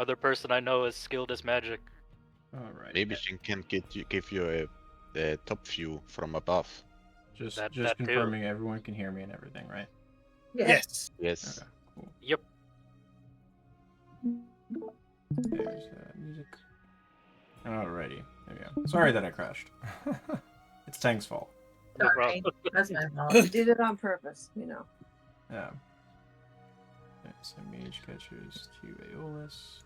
other person I know is skilled as magic. Alright. Maybe she can give you a top view from above. Just that too. confirming everyone can hear me and everything, right? Yes. Yes. Okay, cool. Yep. There's music. Alrighty. There we go. Sorry that I crashed. It's Tang's fault. No Sorry, problem. that's my fault. You did it on purpose, you know. Yeah. So mage catches 2 Aeolus.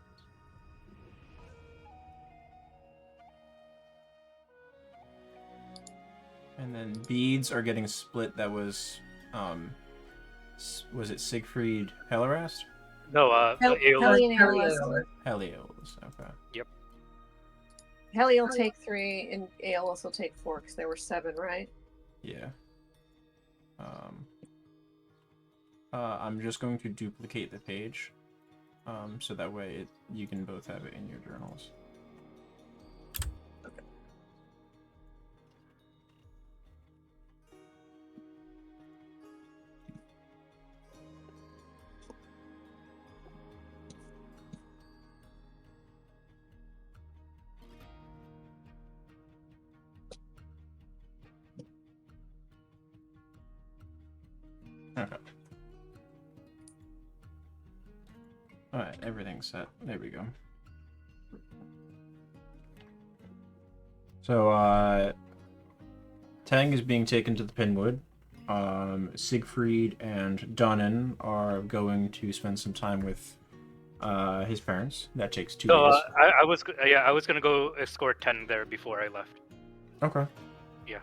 And then beads are getting split. That was it Siegfried Hellerast? No, Heli Aeolus. and Aeolus. Aeolus, okay. Heli will take 3, and Aeolus will take 4, because there were 7, right? Yeah. I'm just going to duplicate the page, so that way you can both have it in your journals. Okay. Alright, everything's set. There we go. So, Tang is being taken to the Pinwood. Siegfried and Donan are going to spend some time with his parents. That takes 2 So days. I was gonna go escort 10 there before I left. Okay. Yeah.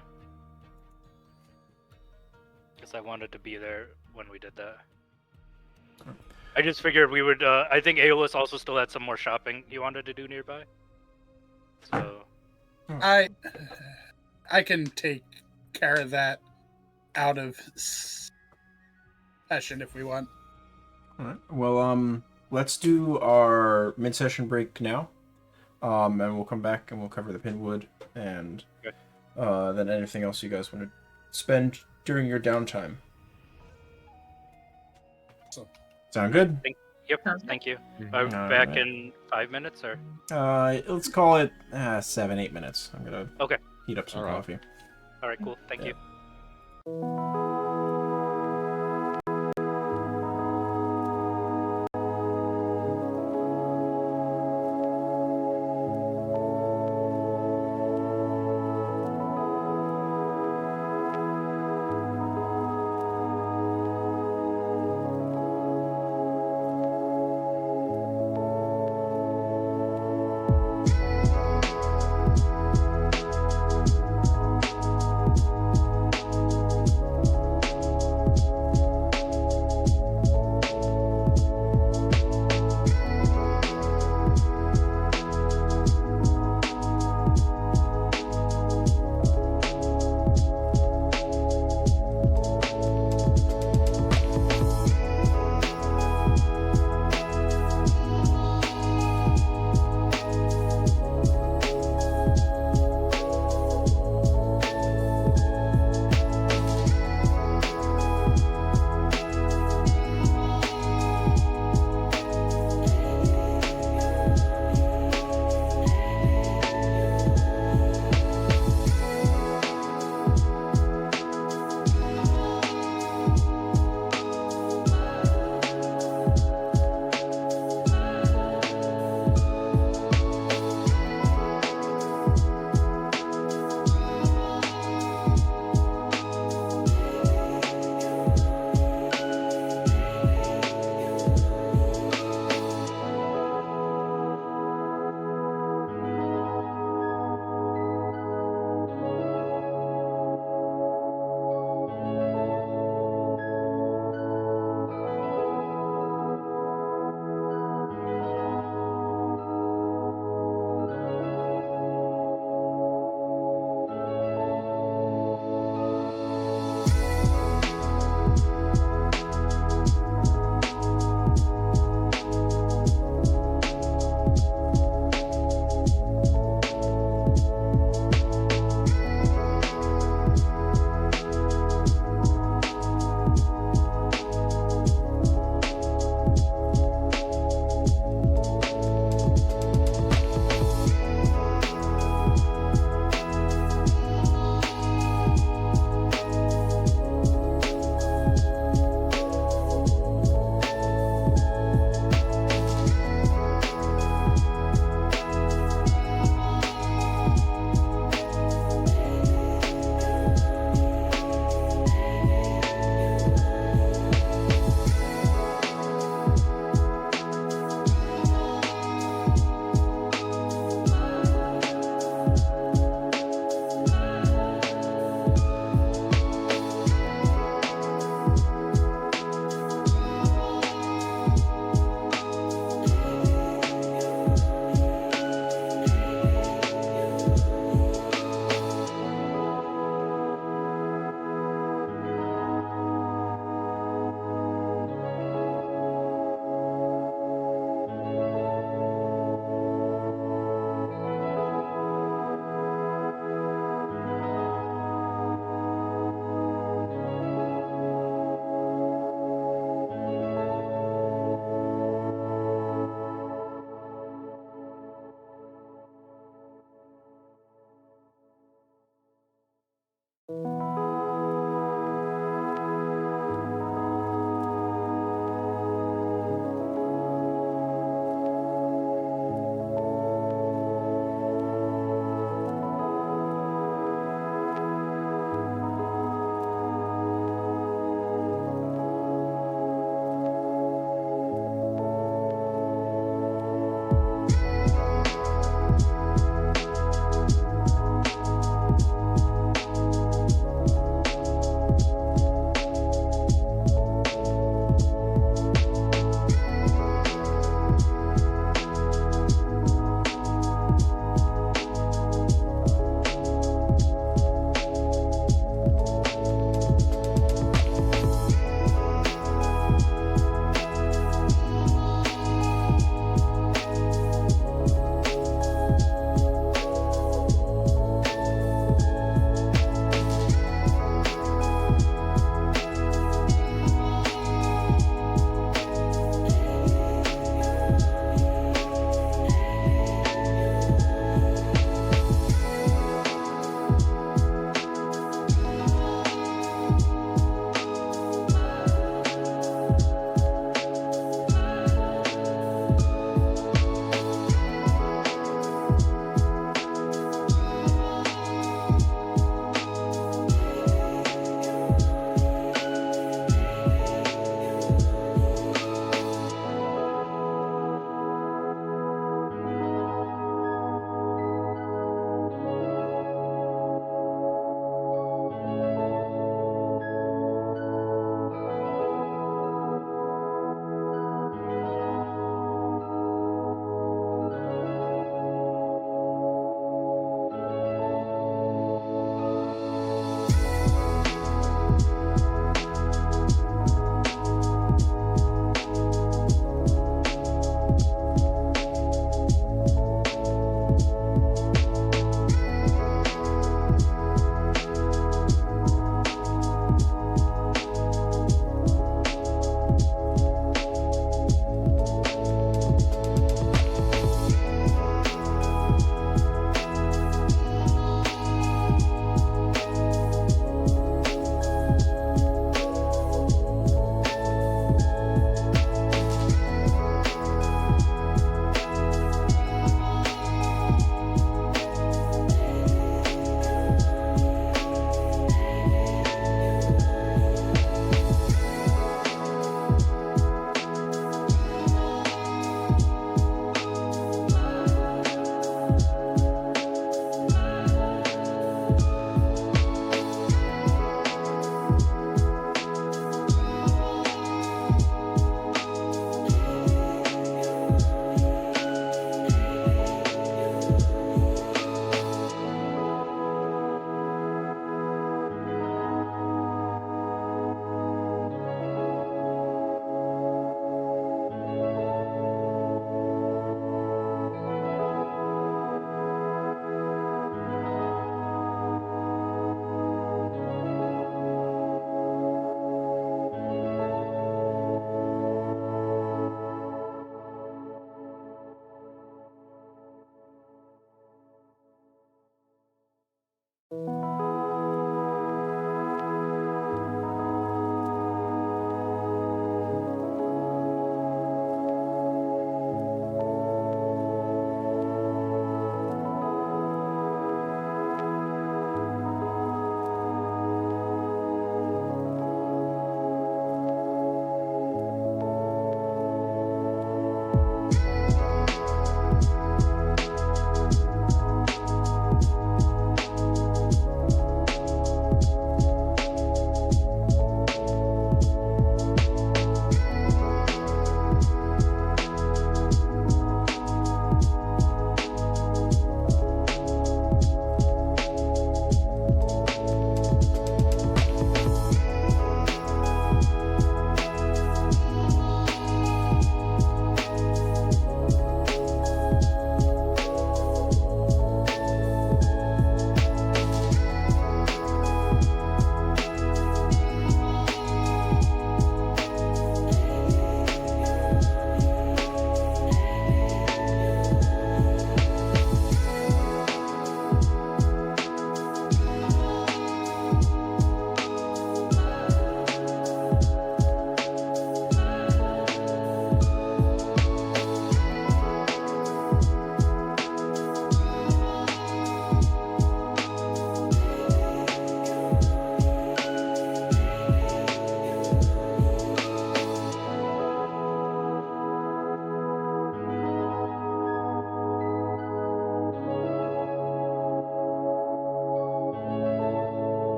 Because I wanted to be there when we did that. Okay. I just figured we would. I think Aeolus also still had some more shopping he wanted to do nearby. So. I can take care of that out of session if we want. Alright. Well, let's do our mid-session break now. And we'll come back and we'll cover the Pinwood and then anything else you guys want to spend during your downtime. So, Sound good? Yep. Sounds Thank you. Mhm. Are we back Alright. in 5 minutes or? Let's call it 7-8 minutes. I'm gonna heat up some Alright. coffee. All right. Cool. Thank Yeah. you.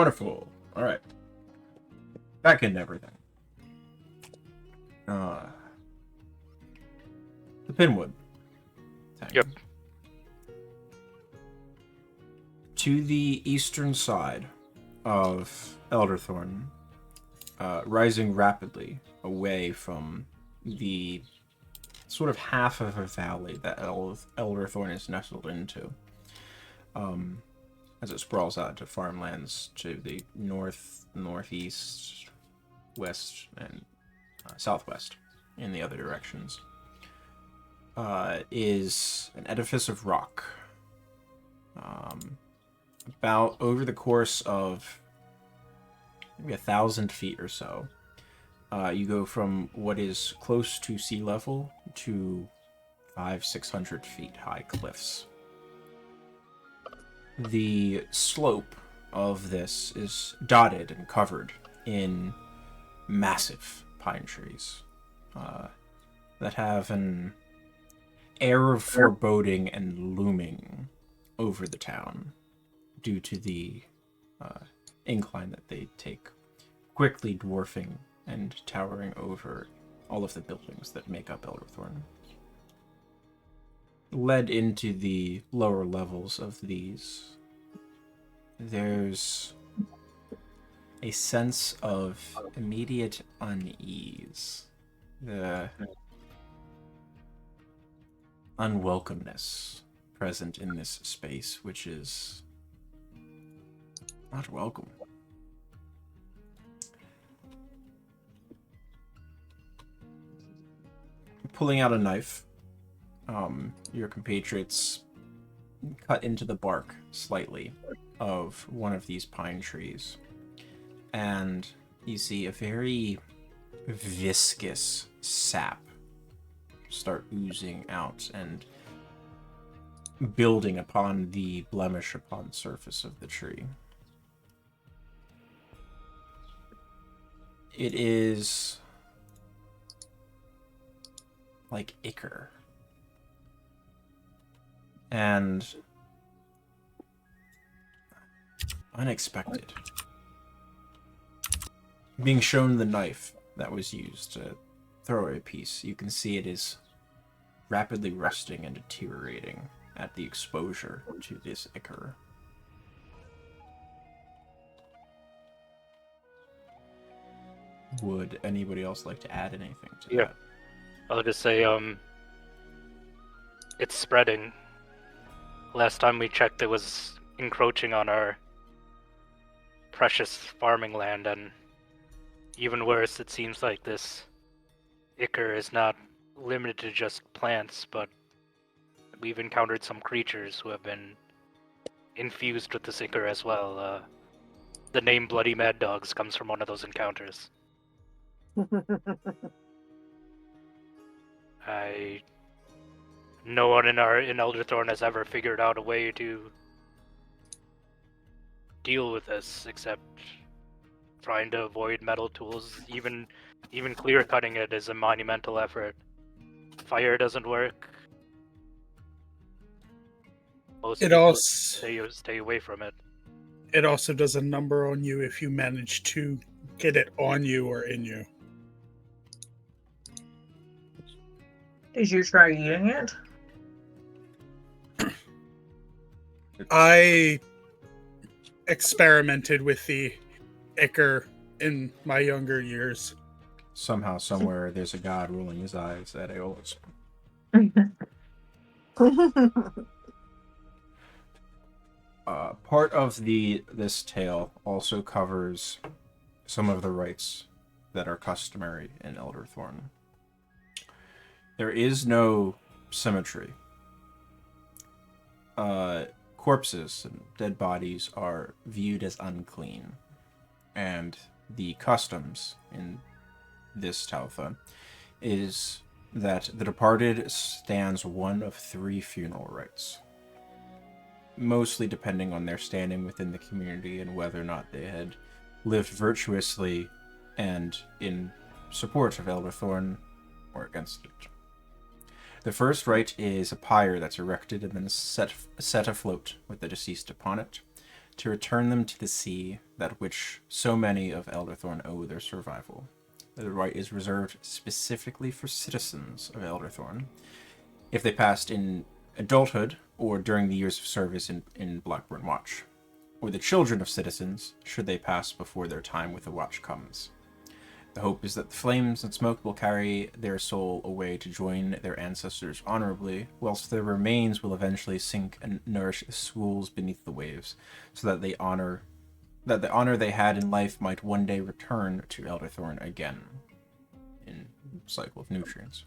Wonderful. All right. Back into everything. The Pinwood. Yep. To the eastern side of Elderthorn, rising rapidly away from the sort of half of a valley that Elderthorn is nestled into, as it sprawls out to farmlands to the north, northeast, west, and southwest in the other directions, is an edifice of rock. About over the course of maybe 1,000 feet or so, you go from what is close to sea level to 500-600 feet high cliffs. The slope of this is dotted and covered in massive pine trees that have an air of foreboding and looming over the town due to the incline that they take, quickly dwarfing and towering over all of the buildings that make up Elderthorn. Led into the lower levels of these, there's a sense of immediate unease. The unwelcomeness present in this space, which is not welcome. Pulling out a knife, your compatriots cut into the bark slightly of one of these pine trees, and you see a very viscous sap start oozing out and building upon the blemish upon the surface of the tree. It is like ichor. And unexpected. Being shown the knife that was used to throw a piece, you can see it is rapidly rusting and deteriorating at the exposure to this ichor. Would anybody else like to add anything to that? I'll just say, it's spreading. Last time we checked, it was encroaching on our precious farming land, and even worse, it seems like this ichor is not limited to just plants, but we've encountered some creatures who have been infused with this ichor as well. The name Bloody Mad Dogs comes from one of those encounters. No one in Elderthorn has ever figured out a way to deal with this, except trying to avoid metal tools. Even clear cutting it is a monumental effort. Fire doesn't work. Most people stay away from it. It also does a number on you if you manage to get it on you or in you. Did you try eating it? I experimented with the ichor in my younger years. Somehow, somewhere, there's a god rolling his eyes at Aeolus. Part of this tale also covers some of the rites that are customary in Elderthorn. There is no symmetry. Corpses and dead bodies are viewed as unclean, and the customs in this Tautha is that the departed stands one of 3 funeral rites, mostly depending on their standing within the community and whether or not they had lived virtuously and in support of Elderthorn or against it. The first rite is a pyre that's erected and then set afloat with the deceased upon it. to return them to the sea, that which so many of Elderthorn owe their survival. The right is reserved specifically for citizens of Elderthorn, if they passed in adulthood or during the years of service in Blackburn Watch, or the children of citizens, should they pass before their time with the Watch comes. The hope is that the flames and smoke will carry their soul away to join their ancestors honorably, whilst their remains will eventually sink and nourish the schools beneath the waves, so that the honor they had in life might one day return to Elderthorn again, in cycle of nutrients.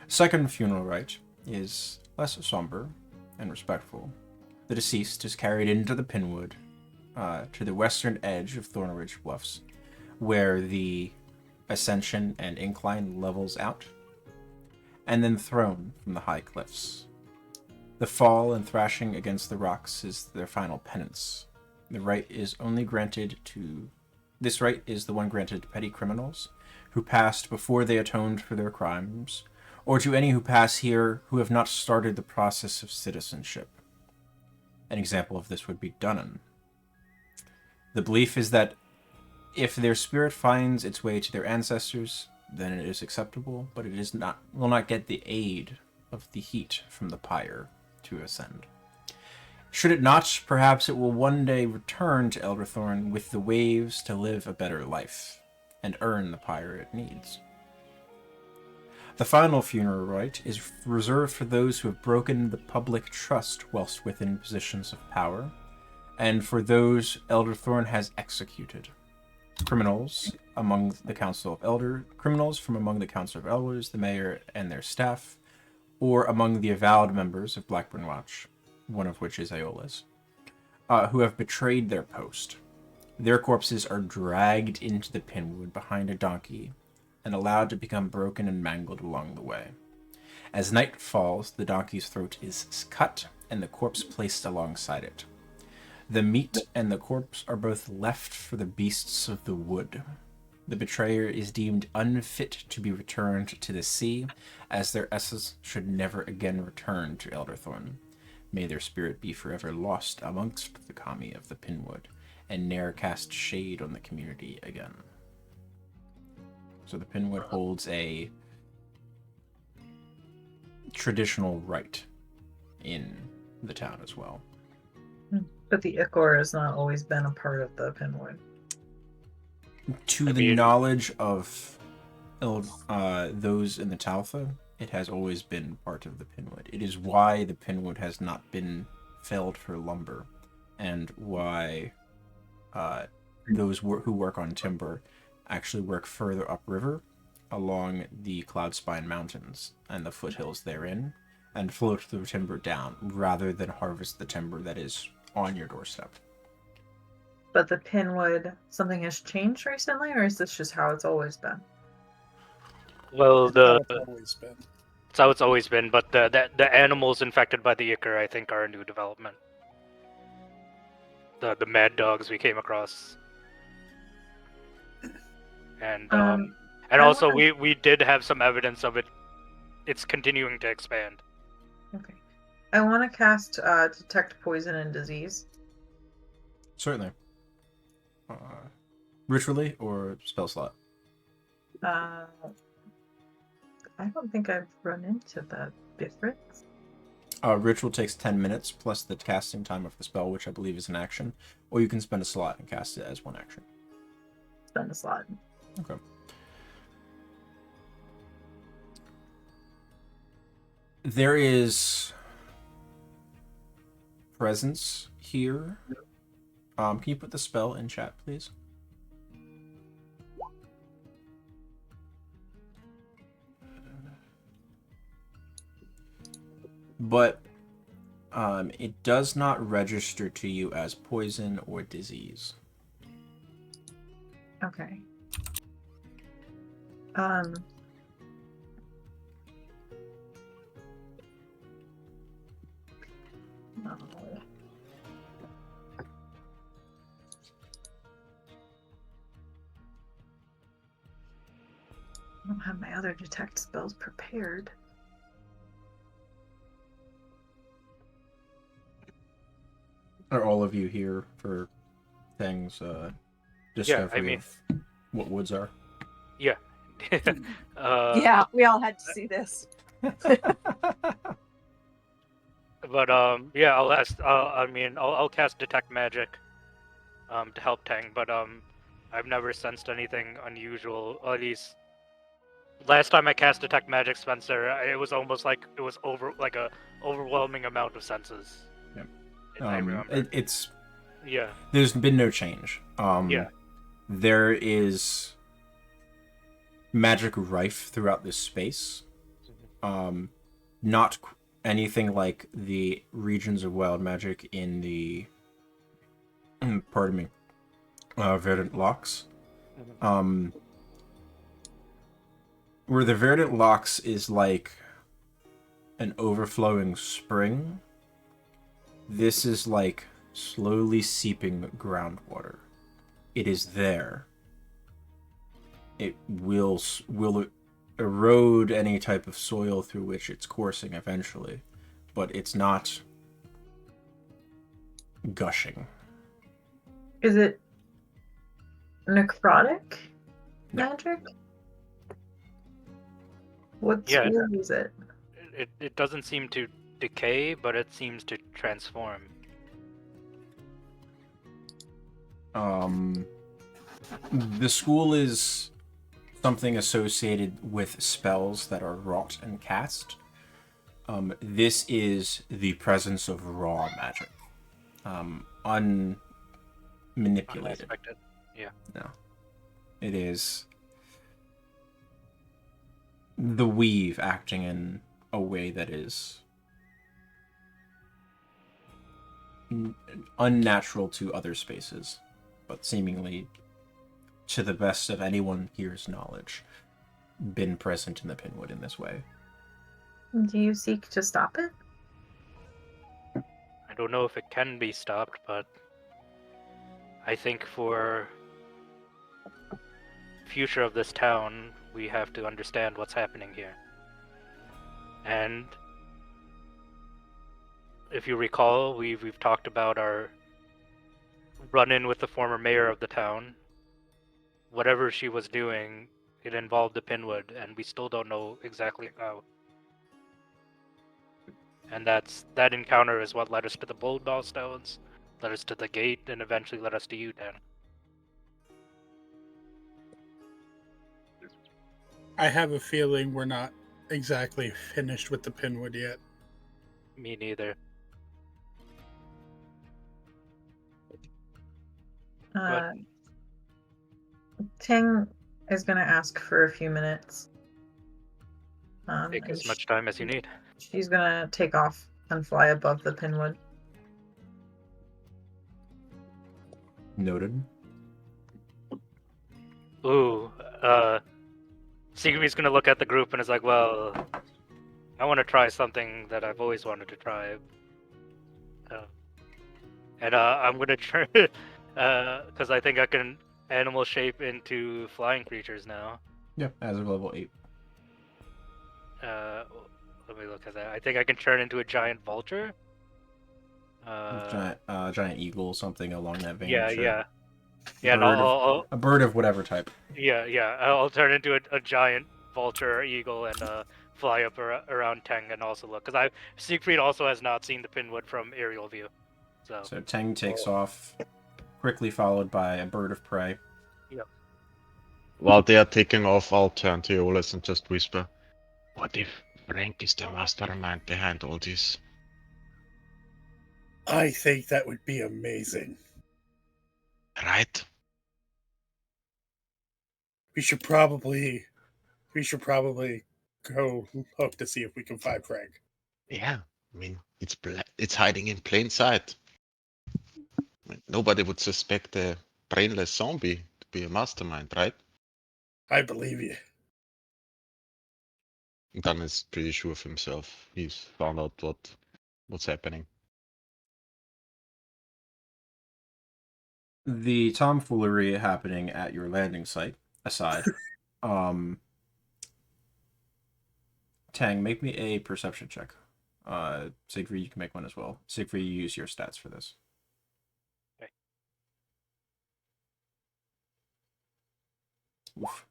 Second funeral rite is less somber and respectful. The deceased is carried into the Pinwood, to the western edge of Thornridge Bluffs, where the ascension and incline levels out, and then thrown from the high cliffs. The fall and thrashing against the rocks is their final penance. This right is the one granted to petty criminals who passed before they atoned for their crimes, or to any who pass here who have not started the process of citizenship. An example of this would be Dunnan. The belief is that if their spirit finds its way to their ancestors, then it is acceptable, but it will not get the aid of the heat from the pyre to ascend. Should it not, perhaps it will one day return to Elderthorn with the waves to live a better life, and earn the pyre it needs. The final funeral rite is reserved for those who have broken the public trust whilst within positions of power, and for those Elderthorn has executed. Criminals from among the Council of Elders, the mayor and their staff, or among the avowed members of Blackburn Watch, one of which is Aeola's, who have betrayed their post. Their corpses are dragged into the Pinwood behind a donkey and allowed to become broken and mangled along the way. As night falls, the donkey's throat is cut and the corpse placed alongside it. The meat and the corpse are both left for the beasts of the wood. The betrayer is deemed unfit to be returned to the sea, as their essence should never again return to Elderthorn. May their spirit be forever lost amongst the kami of the Pinwood, and ne'er cast shade on the community again. So the Pinwood holds a traditional rite in the town as well. But the Ichor has not always been a part of the Pinwood. To the knowledge of those in the Taltha, it has always been part of the Pinwood. It is why the Pinwood has not been felled for lumber, and why those who work on timber actually work further upriver along the Cloudspine Mountains and the foothills therein, and float the timber down, rather than harvest the timber that is on your doorstep. But the Pinwood, something has changed recently, or is this just how it's always been? Well, That's always been. it's how it's always been, but the animals infected by the Ichor, I think, are a new development. The mad dogs we came across. And also we did have some evidence of it. It's continuing to expand. Okay. I want to cast Detect Poison and Disease. Certainly. Ritually or spell slot? I don't think I've run into that difference. Ritual takes 10 minutes plus the casting time of the spell, which I believe is an action, or you can spend a slot and cast it as one action. Spend a slot. Okay. There is presence here. Can you put the spell in chat, please? But it does not register to you as poison or disease. Okay. No. I don't have my other detect spells prepared. Are all of you here for Tang's discovery mean- of what woods are? Yeah. Yeah, we all had to see this. But yeah, I'll cast detect magic to help Tang, but I've never sensed anything unusual. Or at least last time I cast detect magic, Spencer, it was almost like it was a overwhelming amount of senses. Yep. If I remember. It's Yeah. there's been no change. Yeah. There is magic rife throughout this space. Not anything like the regions of wild magic in the pardon me, Verdant Locks. Where the Verdant Locks is like an overflowing spring, this is like slowly seeping groundwater. It is there. It will erode any type of soil through which it's coursing eventually, but it's not gushing. Is it necrotic No. magic? What Yeah. school is it? It doesn't seem to decay, but it seems to transform. The school is something associated with spells that are wrought and cast. This is the presence of raw magic. Unmanipulated. Unexpected. Yeah. No. It is the weave acting in a way that is unnatural to other spaces, but seemingly, to the best of anyone here's knowledge, been present in the Pinwood in this way. Do you seek to stop it? I don't know if it can be stopped, but I think for future of this town, we have to understand what's happening here. And if you recall, we've talked about our run-in with the former mayor of the town. Whatever she was doing, it involved the Pinwood, and we still don't know exactly how. And that encounter is what led us to the Bold Ball Stones, led us to the gate, and eventually led us to you, Dan. I have a feeling we're not exactly finished with the Pinwood yet. Me neither. Ting is going to ask for a few minutes. Take and as much time as you need. She's going to take off and fly above the Pinwood. Noted. Ooh, Sigri's gonna look at the group and is like, well, I want to try something that I've always wanted to try. I'm gonna try, because I think I can animal shape into flying creatures now. Yeah, as of level 8. Let me look at that. I think I can turn into a giant vulture. Giant eagle, something along that vein. Yeah, sure. yeah. Yeah, A bird of whatever type. Yeah. I'll turn into a giant vulture or eagle and fly up around Tang and also look, because Siegfried also has not seen the Pinwood from aerial view. So Tang takes off, quickly followed by a bird of prey. Yep. While they are taking off, I'll turn to Eolus and just whisper, "What if Frank is the mastermind behind all this?" I think that would be amazing. Right? We should probably go look to see if we can find Frank. Yeah. I mean, it's hiding in plain sight. I mean, nobody would suspect a brainless zombie to be a mastermind, right? I believe you. Dan is pretty sure of himself. He's found out what's happening. The tomfoolery happening at your landing site aside, Tang, make me a perception check. Siegfried, you can make one as well. Siegfried, you use your stats for this. Oof.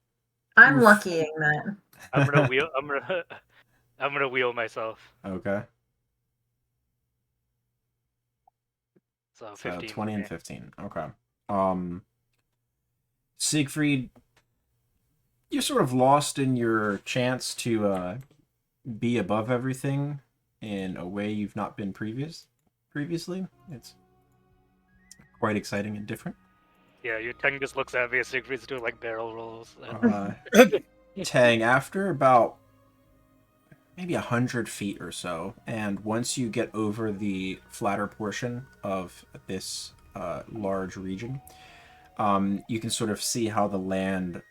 I'm Oof. luckying that. I'm gonna wheel. I'm gonna wheel myself. Okay. So So 15. 20 for and me. 15. Okay. Siegfried, you're sort of lost in your chance to be above everything in a way you've not been previously. It's quite exciting and different. Yeah, your Teng just looks at me as Siegfried's doing like barrel rolls. Tang, after about maybe 100 feet or so, and once you get over the flatter portion of this large region, you can sort of see how the land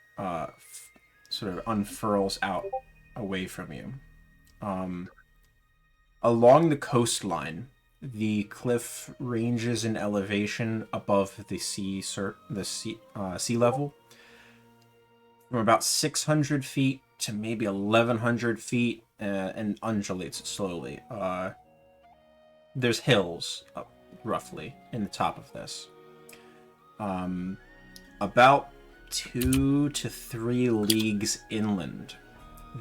sort of unfurls out away from you. Along the coastline, the cliff ranges in elevation above the sea level from about 600 feet to maybe 1,100 feet, and undulates slowly. There's hills up roughly in the top of this. About 2 to 3 leagues inland,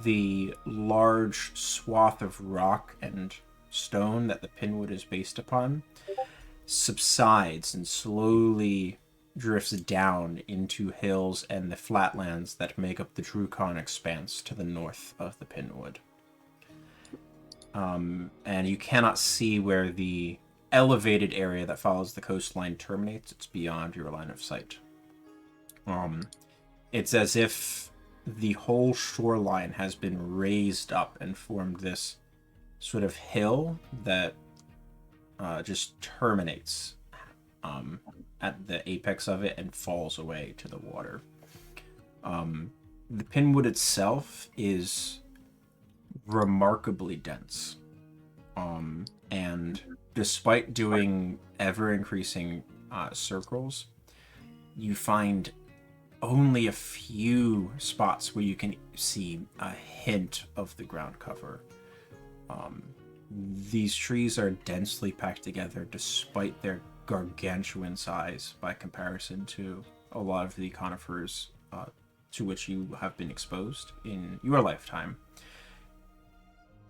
the large swath of rock and stone that the Pinwood is based upon subsides and slowly drifts down into hills and the flatlands that make up the Drucon expanse to the north of the Pinwood. And you cannot see where the elevated area that follows the coastline terminates. It's beyond your line of sight. It's as if the whole shoreline has been raised up and formed this sort of hill that just terminates at the apex of it and falls away to the water. The Pinwood itself is remarkably dense. And despite doing ever-increasing circles, you find only a few spots where you can see a hint of the ground cover. These trees are densely packed together despite their gargantuan size by comparison to a lot of the conifers to which you have been exposed in your lifetime.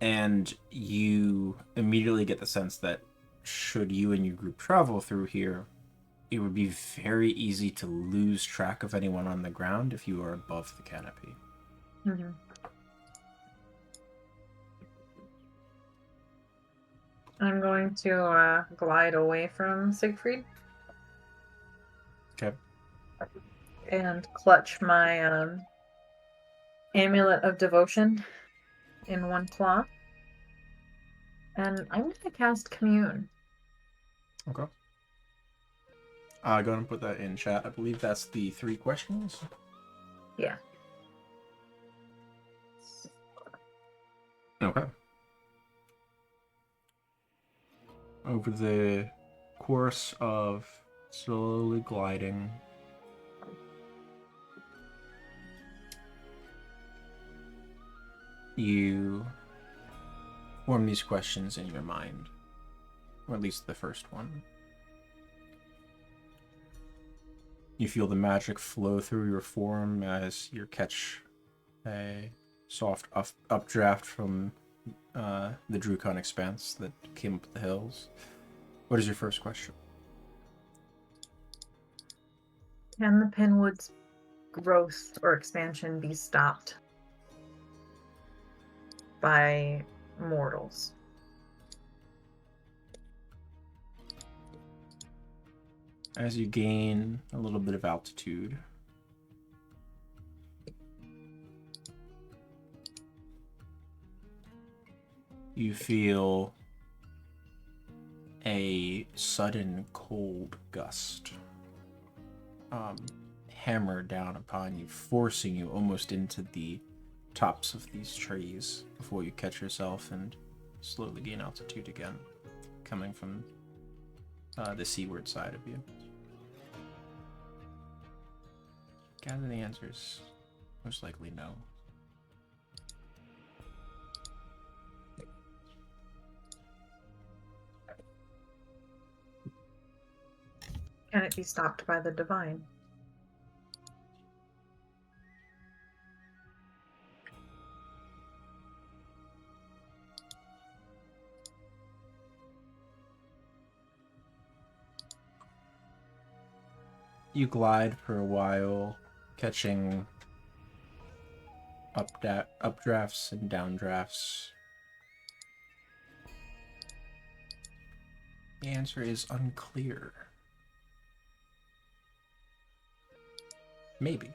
And you immediately get the sense that should you and your group travel through here, it would be very easy to lose track of anyone on the ground if you are above the canopy. Mm-hmm. I'm going to glide away from Siegfried. Okay. And clutch my amulet of devotion in one claw. And I'm going to cast Commune. Okay. Go ahead and put that in chat. I believe that's the 3 questions. Yeah. Okay. Over the course of slowly gliding, you form these questions in your mind, or at least the first one. You feel the magic flow through your form as you catch a soft updraft from the Drucon expanse that came up the hills. What is your first question? Can the Pinwood's growth or expansion be stopped by mortals? As you gain a little bit of altitude, you feel a sudden cold gust hammer down upon you, forcing you almost into the tops of these trees before you catch yourself and slowly gain altitude again, coming from the seaward side of you. Gather the answers. Most likely no. Can it be stopped by the divine? You glide for a while, catching updrafts and downdrafts. The answer is unclear. Maybe.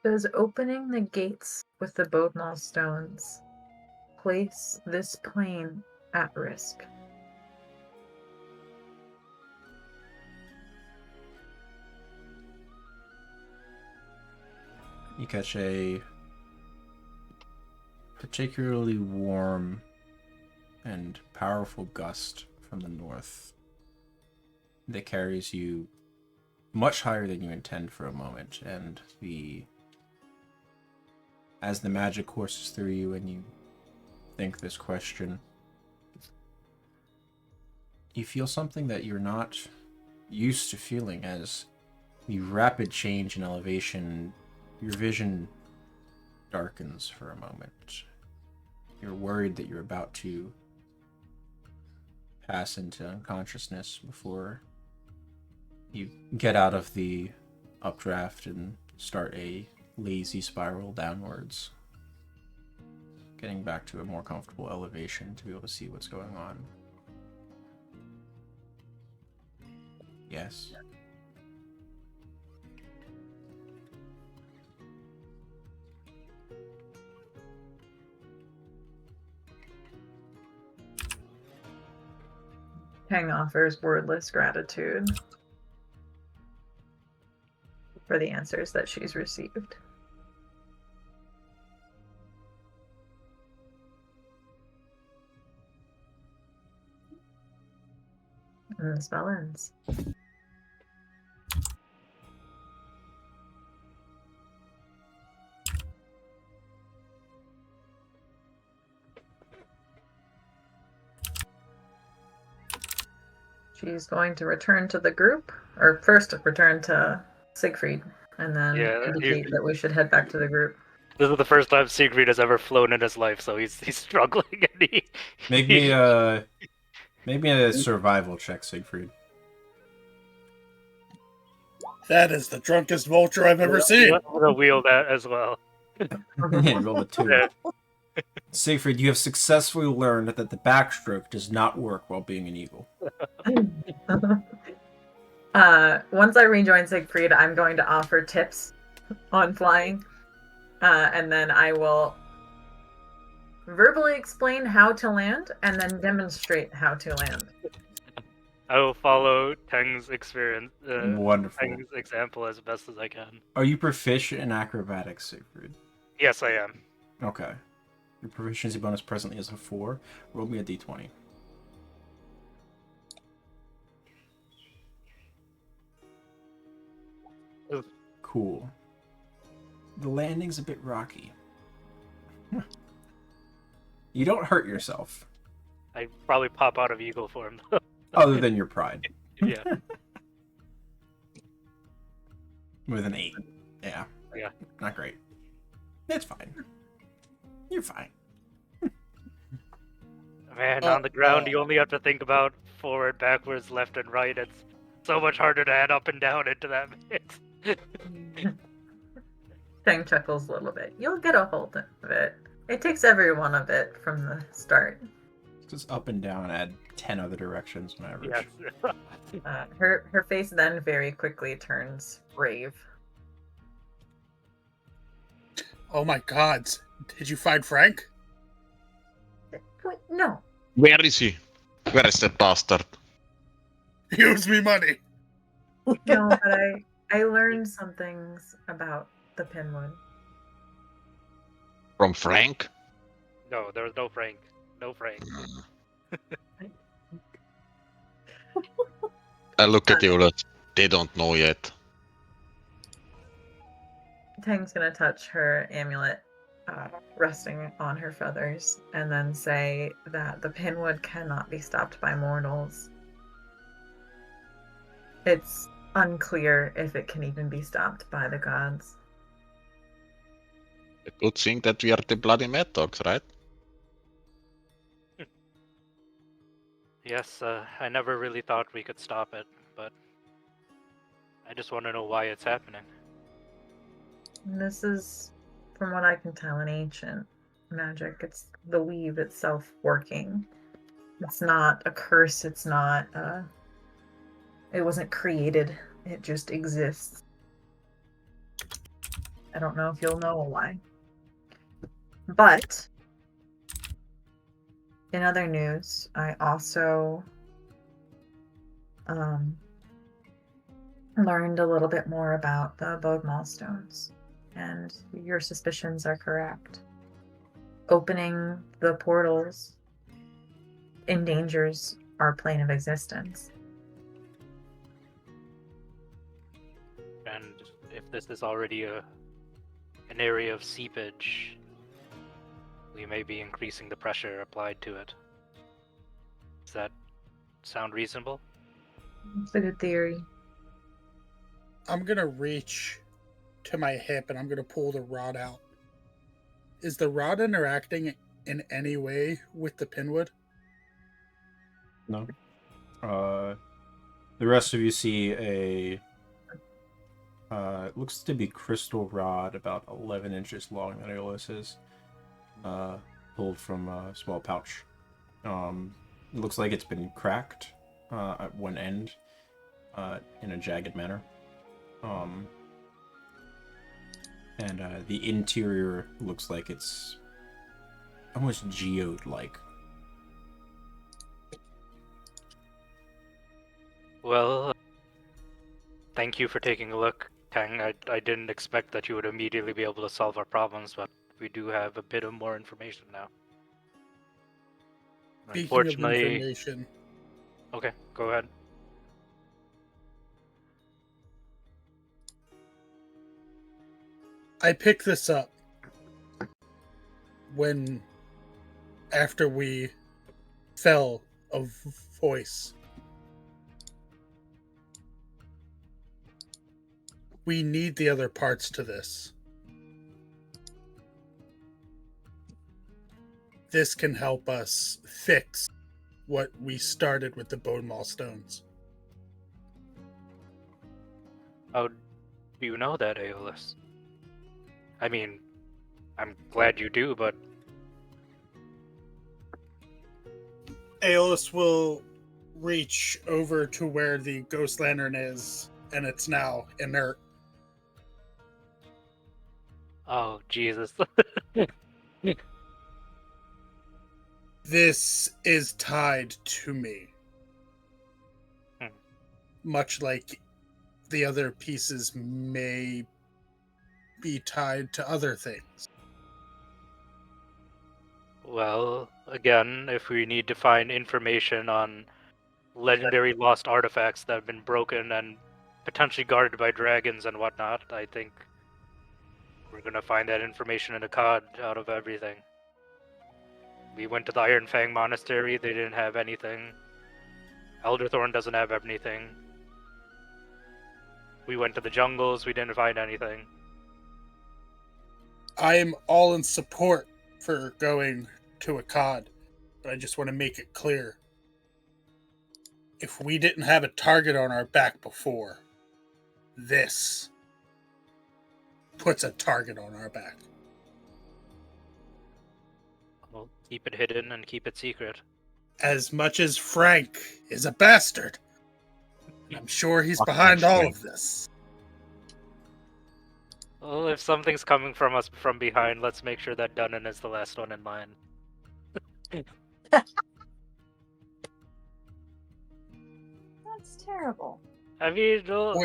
Does opening the gates with the Bodmal stones place this plane at risk? You catch a particularly warm and powerful gust from the north that carries you much higher than you intend for a moment, and as the magic courses through you and you think this question, you feel something that you're not used to feeling. As the rapid change in elevation, your vision darkens for a moment. You're worried that you're about to pass into unconsciousness before you get out of the updraft and start a lazy spiral downwards, getting back to a more comfortable elevation to be able to see what's going on. Yes. Tang offers wordless gratitude for the answers that she's received. And the spell ends. She's going to return to the group, or first return to Siegfried, and then indicate that we should head back to the group. This is the first time Siegfried has ever flown in his life, so he's struggling. And Make me a survival check, Siegfried. That is the drunkest vulture I've ever seen. I'm gonna wheel that as well. Yeah, roll a 2. Yeah. Siegfried, you have successfully learned that the backstroke does not work while being an eagle. Once I rejoin Siegfried, I'm going to offer tips on flying, and then I will verbally explain how to land and then demonstrate how to land. I will follow Teng's experience, Wonderful. Teng's example as best as I can. Are you proficient in acrobatics, Siegfried? Yes, I am. Okay. Your proficiency bonus presently is a 4. Roll me a d20. Oof. Cool. The landing's a bit rocky. You don't hurt yourself. I probably pop out of eagle form. Other than your pride. Yeah. With an 8. Yeah. Yeah. Not great. It's fine. You're fine. Man, on the ground, you only have to think about forward, backwards, left, and right. It's so much harder to add up and down into that mix. Tang chuckles a little bit. You'll get a hold of it. It takes everyone a bit from the start. Just up and down, add 10 other directions on average. Yes. Her face then very quickly turns brave. Oh my god. Did you find Frank? Wait, no. Where is he? Where is that bastard? He owes me money. No, but I learned some things about the Pinwood. From Frank? No, there was no Frank. No Frank. I look at you, they don't know yet. Tang's gonna touch her amulet, resting on her feathers, and then say that the Pinwood cannot be stopped by mortals. It's unclear if it can even be stopped by the gods. A good thing that we are the bloody mad dogs, right? Yes, I never really thought we could stop it, but I just want to know why it's happening. And this is, from what I can tell, an ancient magic. It's the weave itself working. It's not a curse. It's not. It wasn't created. It just exists. I don't know if you'll know why. But in other news, I also learned a little bit more about the abode milestones, and your suspicions are correct. Opening the portals endangers our plane of existence. And if this is already an area of seepage, we may be increasing the pressure applied to it. Does that sound reasonable? It's a good theory. I'm gonna reach to my hip and I'm gonna pull the rod out. Is the rod interacting in any way with the pinwood? No. The rest of you see a it looks to be crystal rod about 11 inches long that Aeolus is pulled from a small pouch. It looks like it's been cracked at one end in a jagged manner. And the interior looks like it's almost geode-like. Well, thank you for taking a look, Tang. I didn't expect that you would immediately be able to solve our problems, but we do have a bit of more information now. Speaking of Unfortunately, information, okay, go ahead. I picked this up after we fell a voice. We need the other parts to this. This can help us fix what we started with the bone maul stones. How do you know that, Aeolus? I mean, I'm glad you do, but Aeolus will reach over to where the ghost lantern is, and it's now inert. oh, Jesus. This is tied to me. Hmm. Much like the other pieces may be tied to other things. Well, again, if we need to find information on legendary lost artifacts that have been broken and potentially guarded by dragons and whatnot, I think we're gonna find that information in a COD out of everything. We went to the Iron Fang Monastery, they didn't have anything. Elderthorn doesn't have anything. We went to the jungles, we didn't find anything. I am all in support for going to a COD, but I just want to make it clear. If we didn't have a target on our back before, this puts a target on our back. We'll keep it hidden and keep it secret. As much as Frank is a bastard, I'm sure he's behind all of this. Well, if something's coming from us from behind, let's make sure that Dunnan is the last one in line. That's terrible. I mean, well,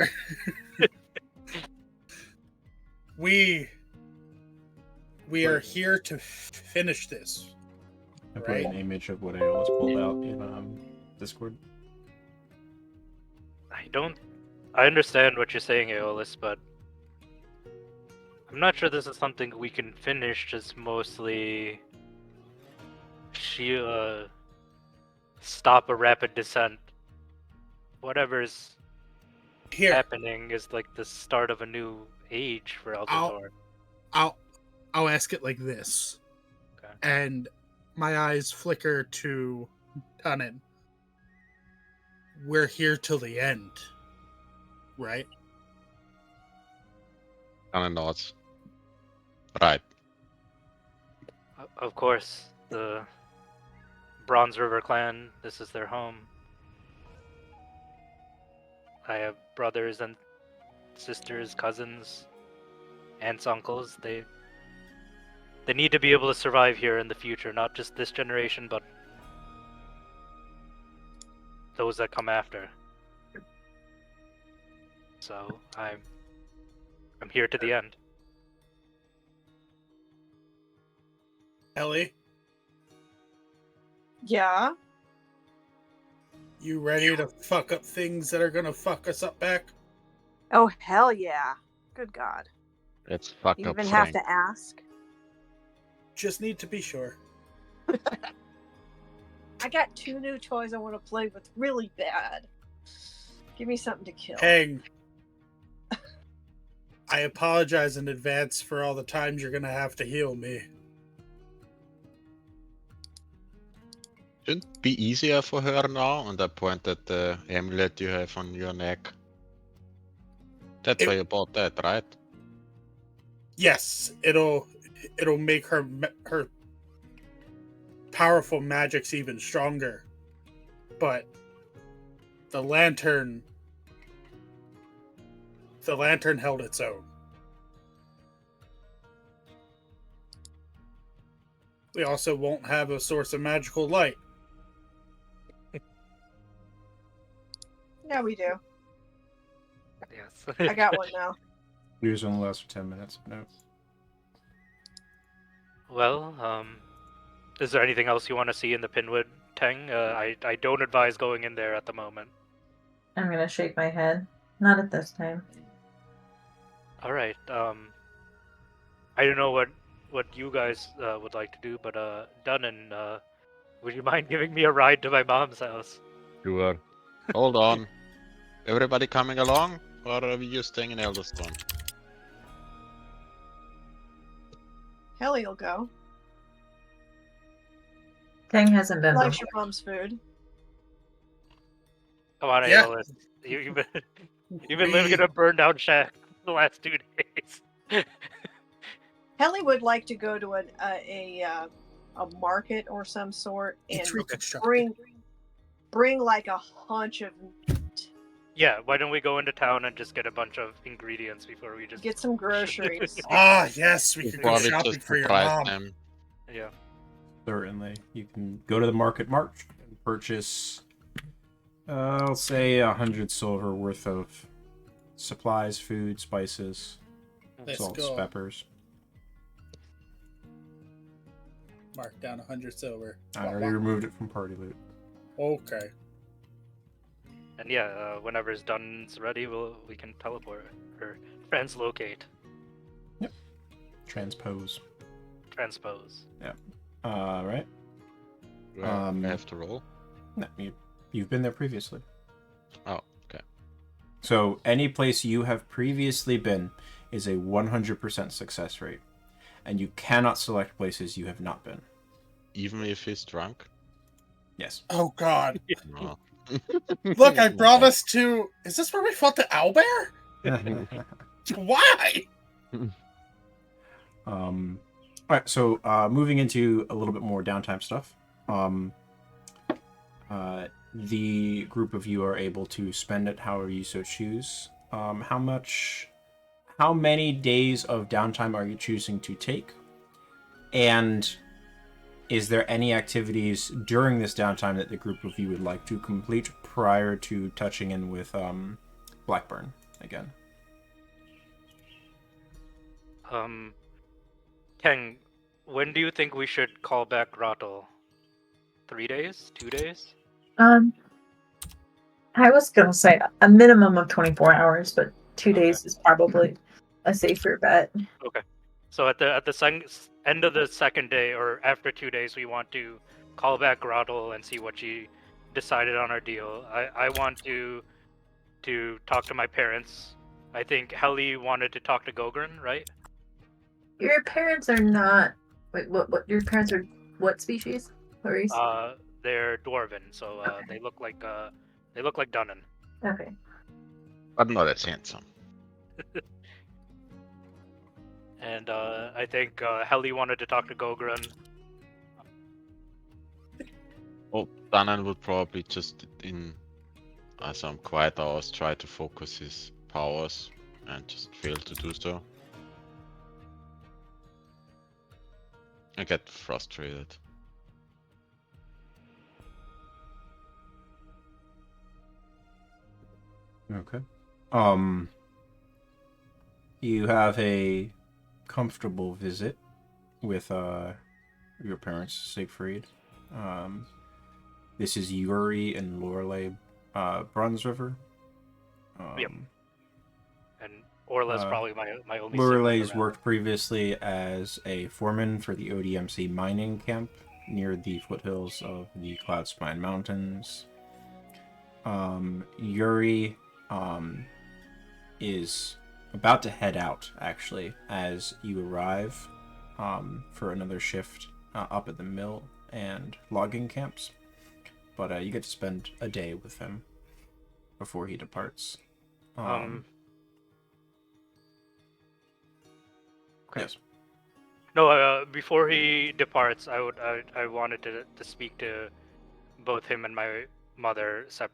We are here to finish this. I put Right. an image of what Aeolus pulled out in Discord. I understand what you're saying, Aeolus, but I'm not sure this is something we can finish, just mostly stop a rapid descent. Whatever's Here, happening is like the start of a new age for Elderthorn. I'll ask it like this. Okay. And my eyes flicker to Tunnan. we're here till the end, right? Kind of nods. Right. Of course, the Bronze River clan, this is their home. I have brothers and sisters, cousins, aunts, uncles. They need to be able to survive here in the future, not just this generation, but those that come after. So I'm here to the end. Ellie, Yeah. you ready to fuck up things that are gonna fuck us up back? Oh, hell yeah. Good God. Let's fuck You up even have Frank. to ask? Just need to be sure. I got 2 new toys I want to play with really bad. Give me something to kill. Hang. I apologize in advance for all the times you're gonna have to heal me. Shouldn't be easier for her now, and I point at the amulet you have on your neck. That's why you bought that, right? Yes, it'll make her powerful magics even stronger. But the lantern held its own. We also won't have a source of magical light. Yeah, we do. Yes. I got one now. Yours only lasts for 10 minutes. No. Well, is there anything else you want to see in the Pinwood, Teng? I don't advise going in there at the moment. I'm gonna shake my head. Not at this time. All right. I don't know what you guys would like to do, but Dunnan, would you mind giving me a ride to my mom's house? Sure. Hold on. Everybody coming along? Or are we just staying in Elderstone? Helly'll go. Tang hasn't been Likes before. your mom's food. Come on, Yeah. Aeolus. You've been living in a burned down shack the last 2 days. Helly would like to go to a market or some sort and It's reconstructed. bring like a hunch of Yeah, why don't we go into town and just get a bunch of ingredients before we just get some groceries. Ah, yes, we can go Probably shopping just for your surprise mom. them. Yeah. Certainly. You can go to the Market March and purchase, I'll say 100 silver worth of supplies, food, spices, Let's salts, go. peppers. Mark down 100 silver. I already removed it from party loot. Okay. And yeah, whenever Dunn's ready, we can teleport or translocate, Transpose. transpose. Right. Do I have to roll? No, you've been there previously. Oh, okay. So any place you have previously been is a 100% success rate. And you cannot select places you have not been. Even if he's drunk? Yes. Oh God. No. Look, I brought us to. Is this where we fought the owlbear? Why? Alright, so moving into a little bit more downtime stuff. The group of you are able to spend it however you so choose. How many days of downtime are you choosing to take? And is there any activities during this downtime that the group of you would like to complete prior to touching in with Blackburn again? Ken, when do you think we should call back Grottle? 3 days? 2 days? I was gonna say a minimum of 24 hours, but 2 days is probably a safer bet. Okay. So at the end of the second day, or after 2 days, we want to call back Grottle and see what she decided on our deal. I want to talk to my parents. I think Helly wanted to talk to Gogren, right? Your parents are not. Wait, what? Your parents are what species? What race? They're Dwarven, so they look like They look like Dunnan. Okay. But not as handsome. And I think Heli wanted to talk to Gogran. Oh, Danan would probably just in some quiet hours try to focus his powers and just fail to do so. I get frustrated. Okay. You have a comfortable visit with your parents, Siegfried. This is Yuri and Lorelei Bronze River. Yep. And Orla's probably my only Lorelei's sibling around. worked previously as a foreman for the ODMC mining camp near the foothills of the Cloud Spine Mountains. Yuri is about to head out, actually, as you arrive for another shift up at the mill and logging camps. But you get to spend a day with him before he departs. Okay. Yes. No, before he departs, I wanted to speak to both him and my mother to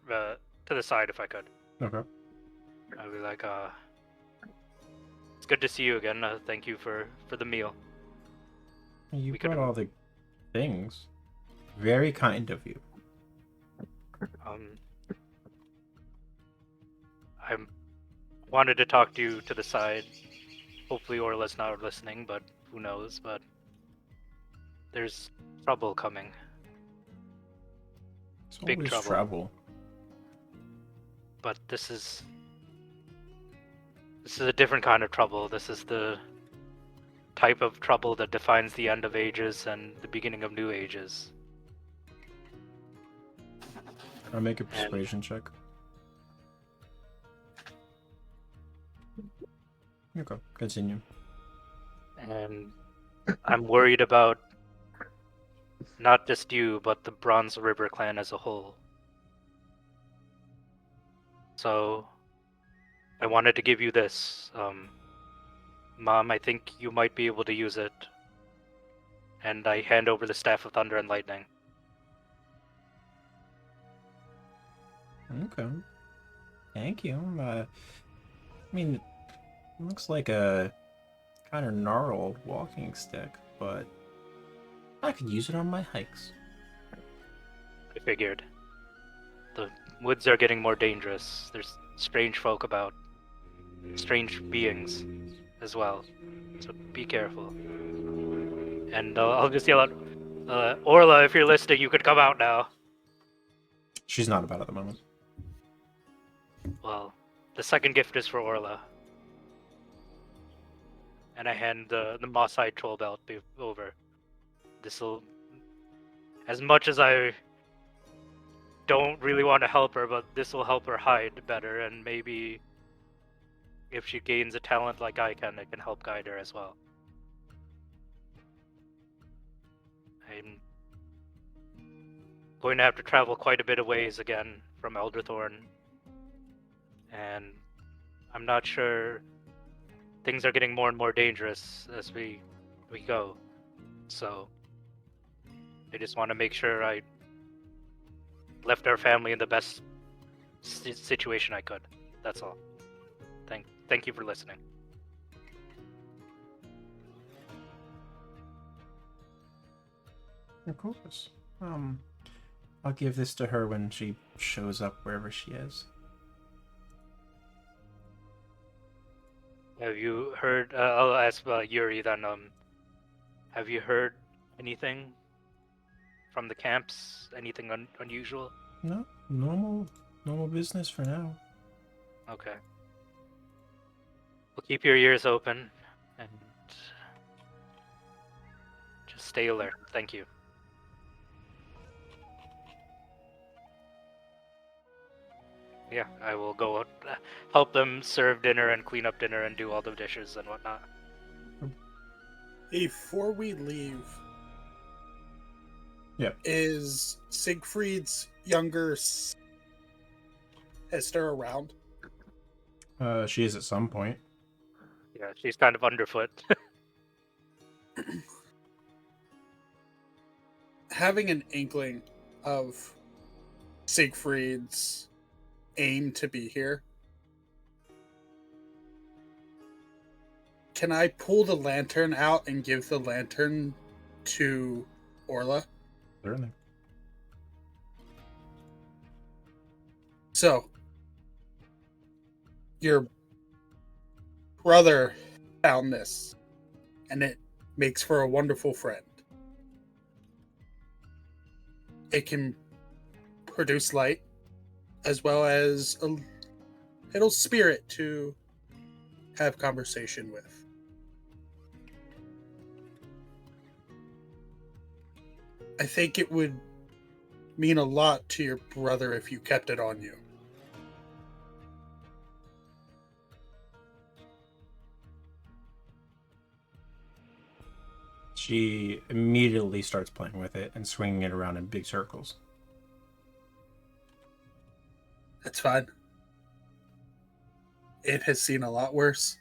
the side if I could. Okay. I'd be like, it's good to see you again. Thank you for the meal. You We got could've- all the things. Very kind of you. I wanted to talk to you to the side. Hopefully Orla's not listening, but who knows, but there's trouble coming. It's Big always trouble. trouble. But this is a different kind of trouble. This is the type of trouble that defines the end of ages and the beginning of new ages. I'll make a persuasion check. Okay, continue. And I'm worried about not just you, but the Bronze River clan as a whole. So, I wanted to give you this. Mom, I think you might be able to use it. And I hand over the Staff of Thunder and Lightning. Okay. Thank you. I mean, it looks like a kind of gnarled walking stick, but I could use it on my hikes. I figured. The woods are getting more dangerous. There's strange folk about. Strange beings as well. So be careful. And I'll just yell out, Orla, if you're listening, you could come out now. She's not about at the moment. Well, the second gift is for Orla. And I hand the Moss-Eyed Troll Belt over. This'll... As much as I don't really want to help her, but this will help her hide better, and maybe if she gains a talent like I can, it can help guide her as well. I'm going to have to travel quite a bit of ways again from Elderthorn, and I'm not sure. Things are getting more and more dangerous as we go, so I just want to make sure I left our family in the best situation I could. That's all. Thank you for listening. Of course. I'll give this to her when she shows up wherever she is. Have you heard? I'll ask Yuri then. Have you heard anything from the camps? Anything unusual? No, normal business for now. Okay. Well, keep your ears open and just stay alert. Thank you. Yeah, I will go help them serve dinner and clean up dinner and do all the dishes and whatnot. Before we leave, Yeah. is Siegfried's younger Hester around? She is at some point. Yeah, she's kind of underfoot. Having an inkling of Siegfried's aim to be here, can I pull the lantern out and give the lantern to Orla? Certainly. So, your brother found this, and it makes for a wonderful friend. It can produce light, as well as a little spirit to have conversation with. I think it would mean a lot to your brother if you kept it on you. She immediately starts playing with it and swinging it around in big circles. That's fine. It has seen a lot worse.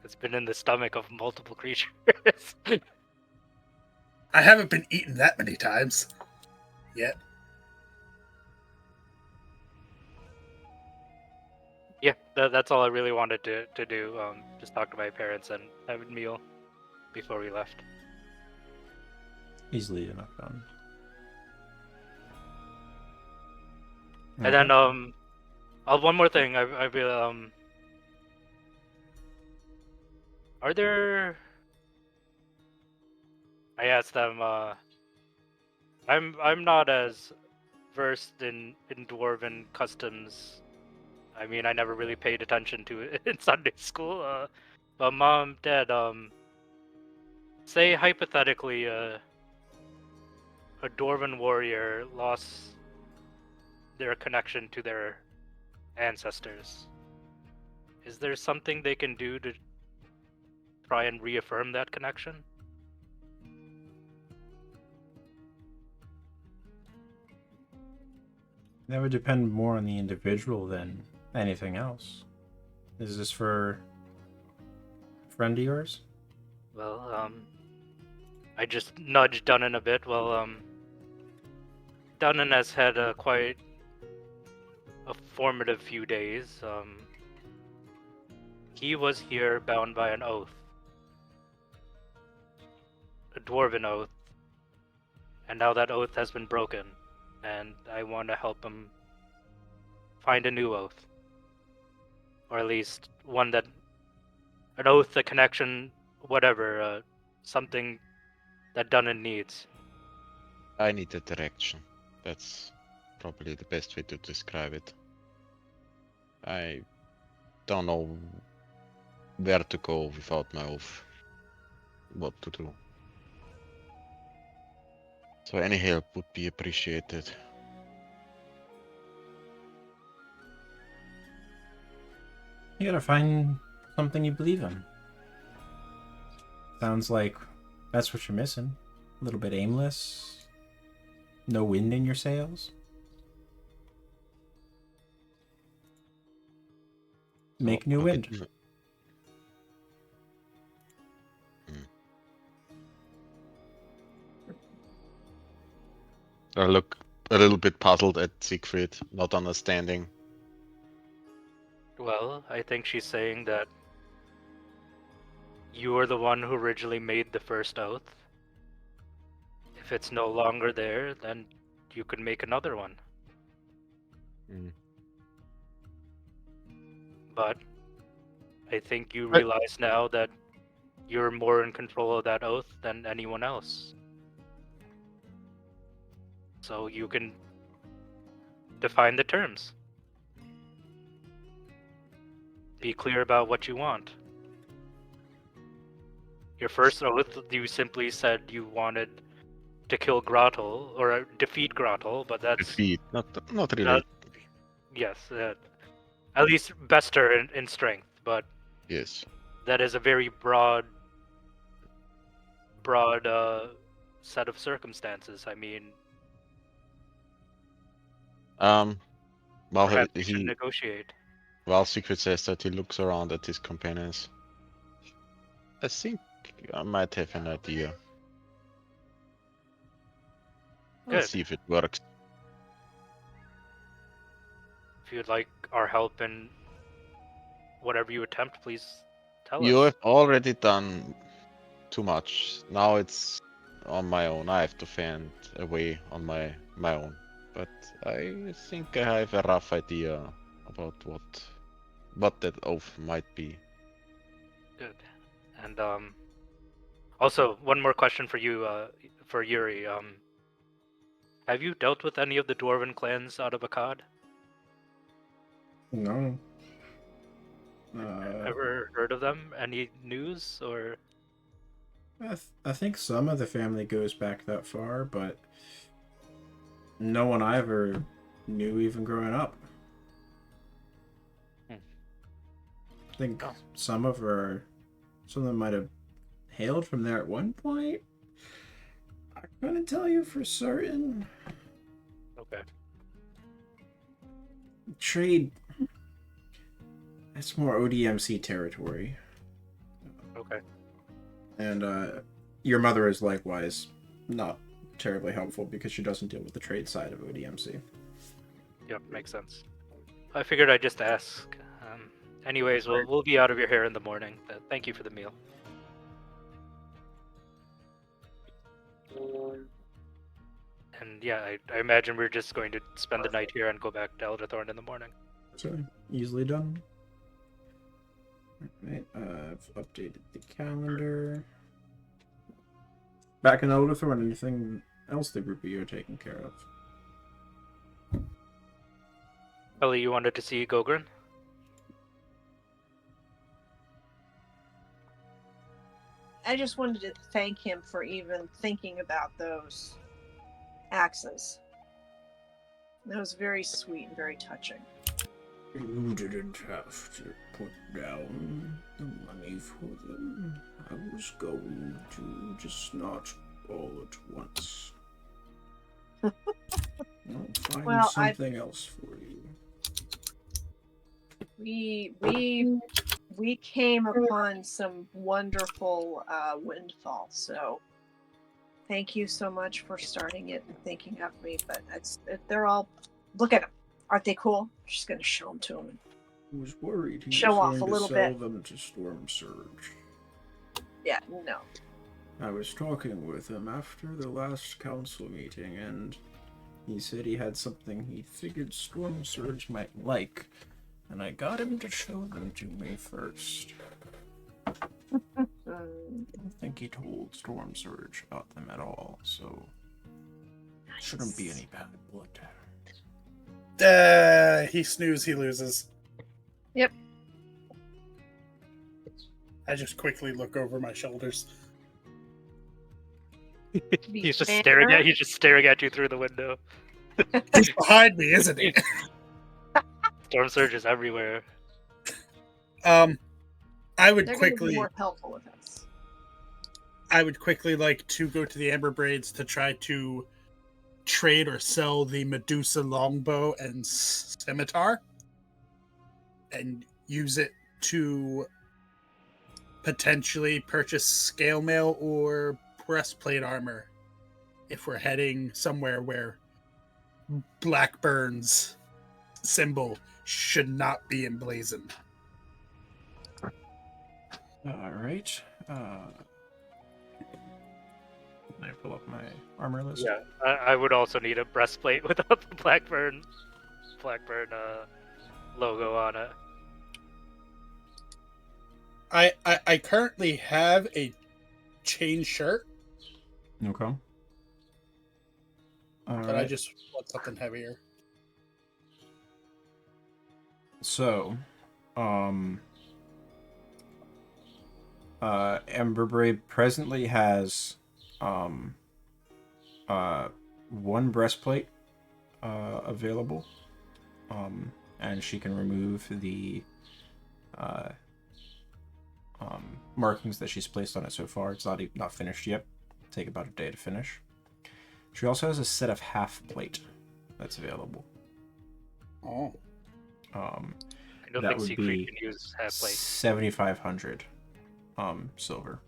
It's been in the stomach of multiple creatures. I haven't been eaten that many times yet. Yeah, that's all I really wanted to do. Just talk to my parents and have a meal before we left. Easily enough done. And then one more thing. I will are there? I asked them. I'm not as versed in dwarven customs. I mean, I never really paid attention to it in Sunday school. But mom, dad, say hypothetically, a dwarven warrior lost their connection to their ancestors. Is there something they can do to try and reaffirm that connection? That would depend more on the individual than anything else. Is this for a friend of yours? Well, I just nudged Dunnan a bit. Well, Dunnan has had quite a formative few days. He was here bound by an oath. A dwarven oath. And now that oath has been broken. And I want to help him find a new oath. Or at least one that... an oath, a connection, whatever. Something that Dunnan needs. I need a direction. That's probably the best way to describe it. I don't know where to go without my oath. What to do. So any help would be appreciated. You gotta find something you believe in. Sounds like that's what you're missing. A little bit aimless. No wind in your sails. Make new wind. I look a little bit puzzled at Siegfried, not understanding. Well, I think she's saying that you were the one who originally made the first oath. If it's no longer there, then you could make another one. Mm. But I think you realize now that you're more in control of that oath than anyone else. So you can define the terms. Be clear about what you want. Your first oath, you simply said you wanted to kill Grottle, or defeat Grottle, but that's... Defeat, not really. Yes, at least best her in strength, but... Yes. That is a very broad set of circumstances. I mean, Well, perhaps we should he negotiate. while Secret says that he looks around at his companions. I think I might have an idea. Let's Good. see if it works. If you'd like our help in whatever you attempt, please tell You us. have already done too much. Now it's on my own. I have to find a way on my own. But I think I have a rough idea about what that oath might be. Good. And also one more question for you, for Yuri. Have you dealt with any of the dwarven clans out of Akkad? No. Ever heard of them? Any news or? I think some of the family goes back that far, but no one I ever knew even growing up. Hmm. I think Oh. some of them might have hailed from there at one point. I couldn't tell you for certain. Okay. Trade. It's more ODMC territory. Okay. And your mother is likewise not terribly helpful because she doesn't deal with the trade side of ODMC. Yep, makes sense. I figured I'd just ask. Anyways, we'll be out of your hair in the morning. Thank you for the meal. And yeah, I imagine we're just going to spend the night here and go back to Elderthorn in the morning. So easily done. Alright, I've updated the calendar. Back in Elderthorn, anything else the group of you are taking care of? Ellie, you wanted to see Gogren? I just wanted to thank him for even thinking about those axes. That was very sweet and very touching. You didn't have to put down the money for them. I was going to, just not all at once. I'll find Well, something else for you. We came upon some wonderful windfall, so thank you so much for starting it and thinking of me. But they're all, look at them, aren't they cool? I'm just gonna show them to him. I was worried he Show was off going a to little sell bit. them to Storm Surge. Yeah, no. I was talking with him after the last council meeting, and he said he had something he figured Storm Surge might like, and I got him to show them to me first. I don't think he told Storm Surge about them at all, so shouldn't be any bad blood. He snooze, he loses. Yep. I just quickly look over my shoulders. He's just staring at you through the window. He's behind me, isn't he? Storm Surge is everywhere. I would They're going to be quickly more helpful with us. like to go to the Amber Braids to try to trade or sell the Medusa longbow and scimitar, and use it to potentially purchase scale mail or breastplate armor if we're heading somewhere where Blackburn's symbol should not be emblazoned. Alright. Can I pull up my armor list? Yeah, I would also need a breastplate with a Blackburn logo on it. I currently have a chain shirt, Okay. but I just want something heavier. So, Amber Braid presently has, one breastplate, available, and she can remove the, markings that she's placed on it so far. It's not finished yet. take about a day to finish. She also has a set of half plate that's available. Oh. I don't That think would Siegfried be can use half plate. 7,500 silver.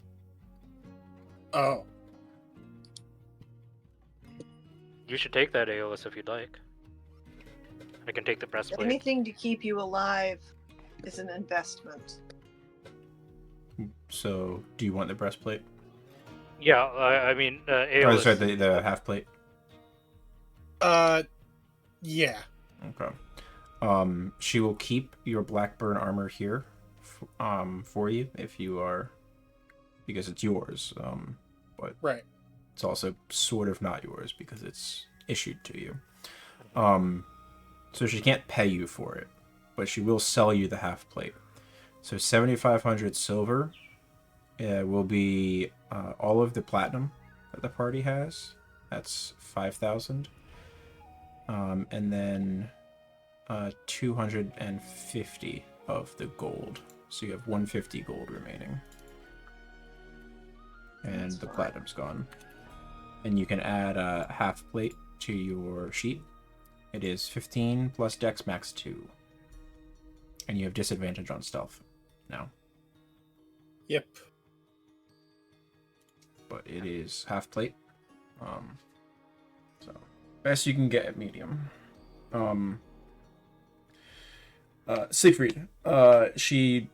Oh. You should take that, Aeolus, if you'd like. I can take the breastplate. Anything to keep you alive is an investment. So, do you want the breastplate? Yeah, I mean, Oh, Aeolus. sorry, the half plate. Yeah. Okay. She will keep your Blackburn armor here, for you if you are, because it's yours. But Right. it's also sort of not yours because it's issued to you. So she can't pay you for it, but she will sell you the half plate. So 7,500 silver will be all of the platinum that the party has. That's 5,000. And then 250 of the gold. So you have 150 gold remaining. And the platinum's gone. And you can add a half plate to your sheet. It is 15 plus Dex max 2. And you have disadvantage on stealth now. Yep. But it is half plate. So best you can get at medium. Siegfried, she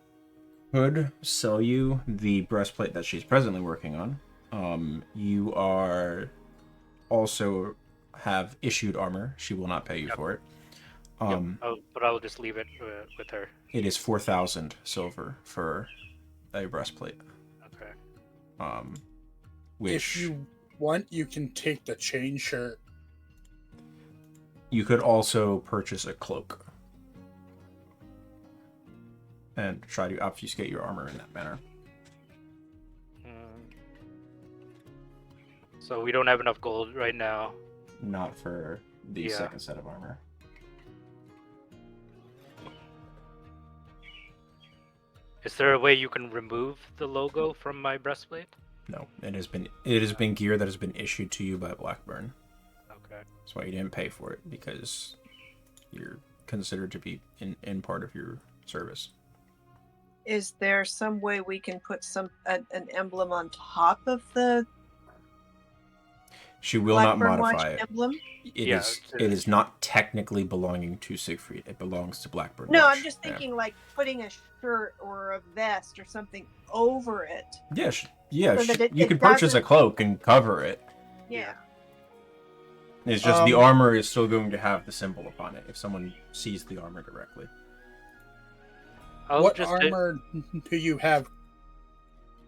could sell you the breastplate that she's presently working on. You are also have issued armor. She will not pay you for it. But I'll just leave it with her. It is 4,000 silver for a breastplate. Okay. Which If you want, you can take the chain shirt. you could also purchase a cloak and try to obfuscate your armor in that manner. So we don't have enough gold right now. Not for the second set of armor. Is there a way you can remove the logo from my breastplate? No, it has been gear that has been issued to you by Blackburn. Okay. That's why you didn't pay for it, because you're considered to be in part of your service. Is there some way we can put an emblem on top of the She will not Blackburn modify Watch it. emblem? It is not technically belonging to Siegfried. It belongs to Blackburn No, Watch. I'm just thinking like putting a shirt or a vest or something over it. Yeah, So that you it can purchase a doesn't- cloak and cover it. Yeah. It's just the armor is still going to have the symbol upon it if someone sees the armor directly. What armor do you have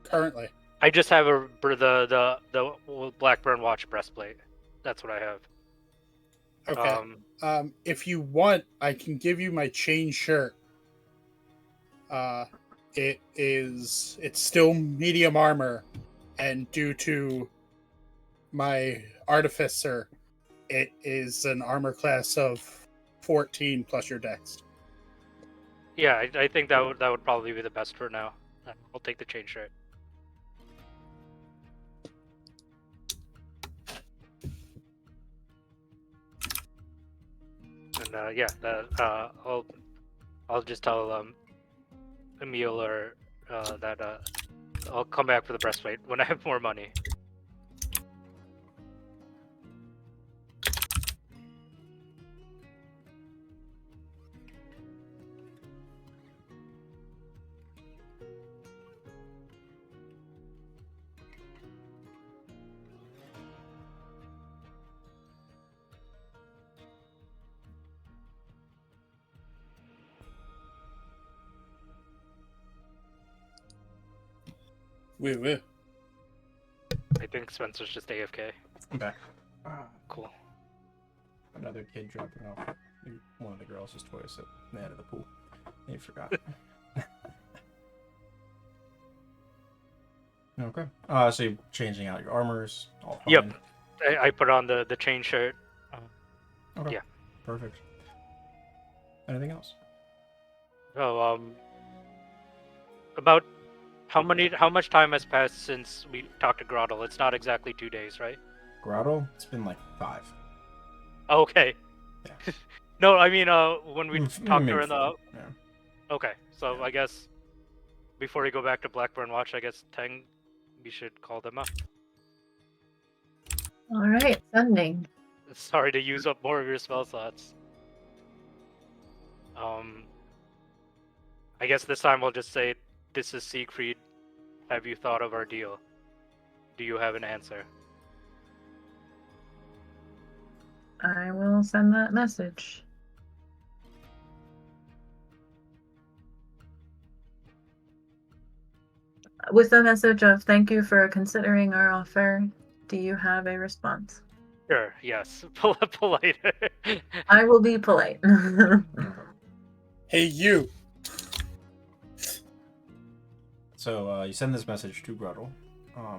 currently? I just have the Blackburn Watch breastplate. That's what I have. Okay. If you want, I can give you my chain shirt. It's still medium armor, and due to my artificer, it is an armor class of 14 plus your dex. Yeah, I think that would probably be the best for now. I'll take the chain shirt. And I'll just tell Emil or that I'll come back for the breastplate when I have more money. Woo. I think Spencer's just AFK. I'm back. Cool. Another kid dropping off one of the girls' toys at the end of the pool. They forgot. Okay. So you're changing out your armors. All fine. Yep. I put on the chain shirt. Okay. Yeah. Perfect. Anything else? Oh, about How much time has passed since we talked to Grottle? It's not exactly 2 days, right? Grotto? It's been like 5. Okay. Yeah. No, I mean, when we talked to Maybe her in the... 4. Yeah. Okay, so Yeah. I guess before we go back to Blackburn Watch, I guess Teng, we should call them up. All right, sending. Sorry to use up more of your spell slots. I guess this time we'll just say, this is Siegfried. Have you thought of our deal? Do you have an answer? I will send that message. With the message of thank you for considering our offer, do you have a response? Sure, yes. Polite. I will be polite. Hey, you. So you send this message to Grotto. A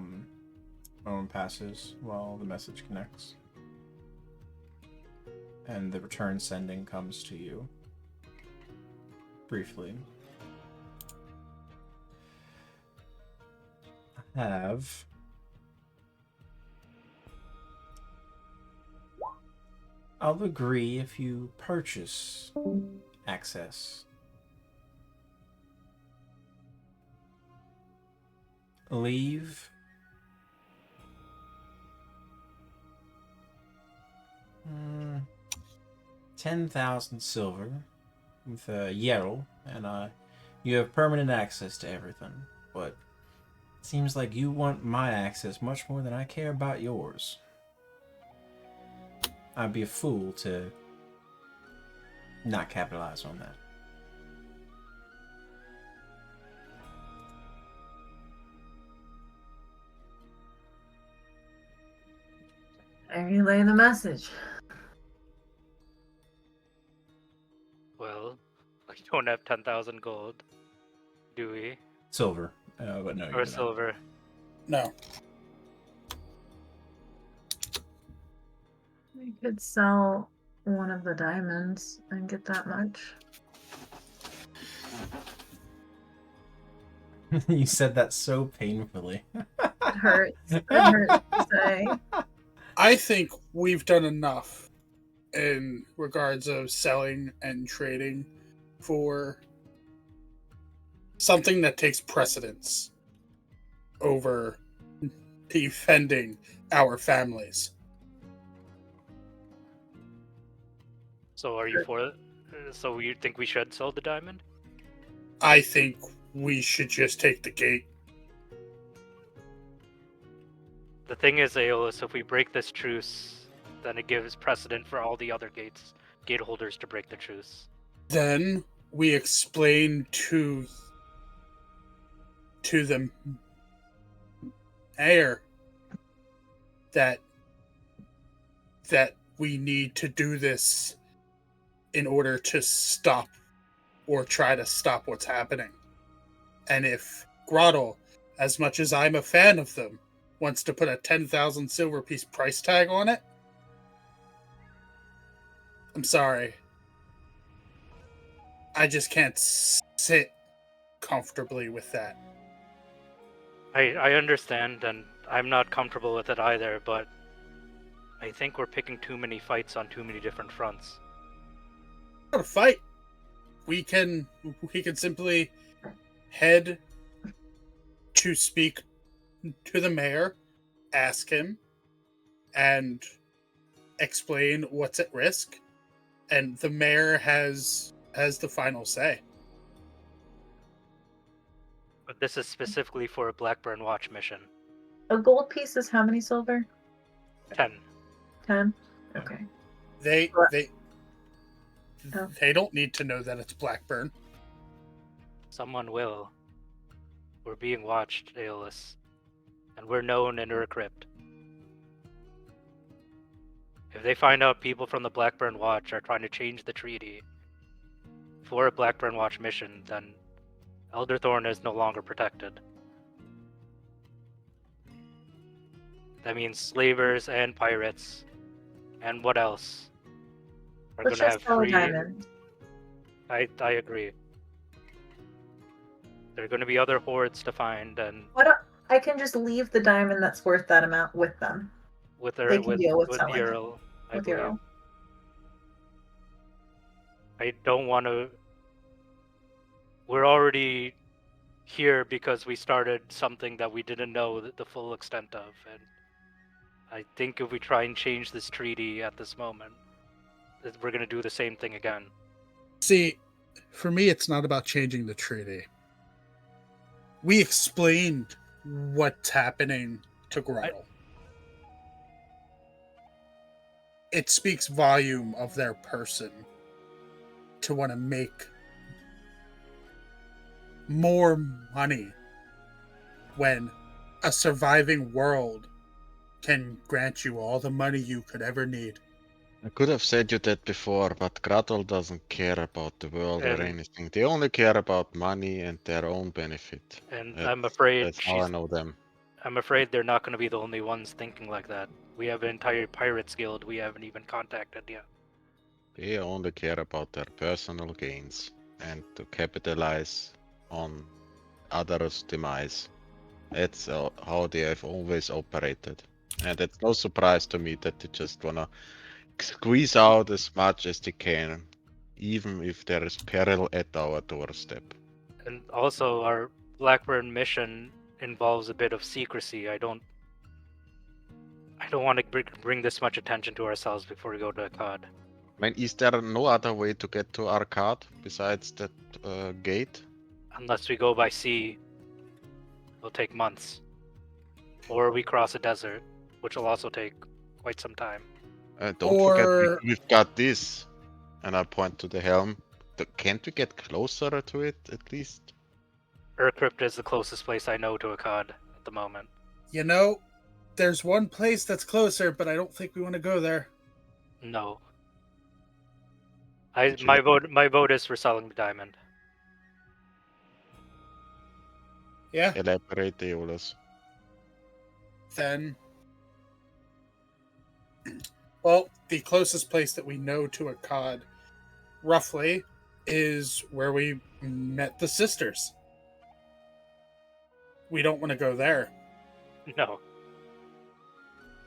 moment passes while the message connects. And the return sending comes to you. Briefly. I'll agree if you purchase access. Leave. 10,000 silver with a yarrow, and you have permanent access to everything. But it seems like you want my access much more than I care about yours. I'd be a fool to not capitalize on that. I relay the message. Well, we don't have 10,000 gold, do we? Silver, but no, you Or do not. silver? No. I could sell one of the diamonds and get that much. You said that so painfully. It hurts. It hurts to say. I think we've done enough in regards of selling and trading for something that takes precedence over defending our families. So are you for... So you think we should sell the diamond? I think we should just take the gate. The thing is, Aeolus, if we break this truce, then it gives precedent for all the other gate holders to break the truce. Then we explain to the mayor that we need to do this in order to stop or try to stop what's happening. And if Grottle, as much as I'm a fan of them, wants to put a 10,000 silver piece price tag on it, I'm sorry. I just can't sit comfortably with that. I understand, and I'm not comfortable with it either, but I think we're picking too many fights on too many different fronts. Not a fight. We can simply head to speak to the mayor, ask him, and explain what's at risk, and the mayor has the final say. But this is specifically for a Blackburn Watch mission. A gold piece is how many silver? 10. 10? Okay. They Oh. they don't need to know that it's Blackburn. Someone will. We're being watched, Aeolus. And we're known in Ur Crypt. If they find out people from the Blackburn Watch are trying to change the treaty for a Blackburn Watch mission, then Elderthorn is no longer protected. That means slavers and pirates, and what else? Are Let's gonna just have sell a free. diamond. I agree. There are going to be other hoards to find, and I can just leave the diamond that's worth that amount with them. with They can deal with selling it. Ural, I With believe. Ural. I don't want to. We're already here because we started something that we didn't know the full extent of, and I think if we try and change this treaty at this moment, we're going to do the same thing again. See, for me, it's not about changing the treaty. We explained what's happening to Grottle. It speaks volume of their person to want to make more money when a surviving world can grant you all the money you could ever need. I could have said you that before, but Grottle doesn't care about the world or And- anything. They only care about money and their own benefit. And That's- I'm afraid That's how I know them. I'm afraid they're not going to be the only ones thinking like that. We have an entire pirates guild we haven't even contacted yet. They only care about their personal gains and to capitalize on others' demise. That's how they have always operated. And it's no surprise to me that they just wanna squeeze out as much as they can, even if there is peril at our doorstep. And also, our Blackburn mission involves a bit of secrecy. I don't want to bring this much attention to ourselves before we go to Akkad. I mean, is there no other way to get to Arcade besides that gate? Unless we go by sea, it'll take months. Or we cross a desert, which will also take quite some time. Don't forget, Or- we've got this. And I point to the helm. Can't we get closer to it at least? Urcrypt is the closest place I know to Akkad at the moment. You know, there's one place that's closer, but I don't think we want to go there. No. Did you- My vote is for selling the diamond. Yeah, Elaborate, Eolus. then. Well, the closest place that we know to a cod, roughly, is where we met the sisters. We don't want to go there. No.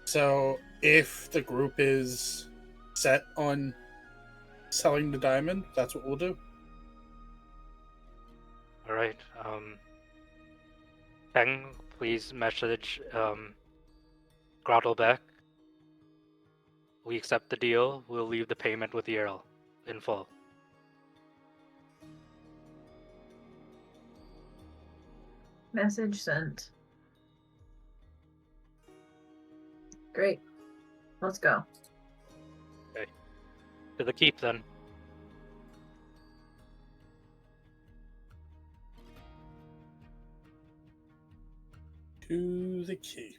So, if the group is set on selling the diamond, that's what we'll do. Alright. Teng, please message Grottle back. We accept the deal. We'll leave the payment with the Earl in full. Message sent. Great. Let's go. To the keep then. To the keep.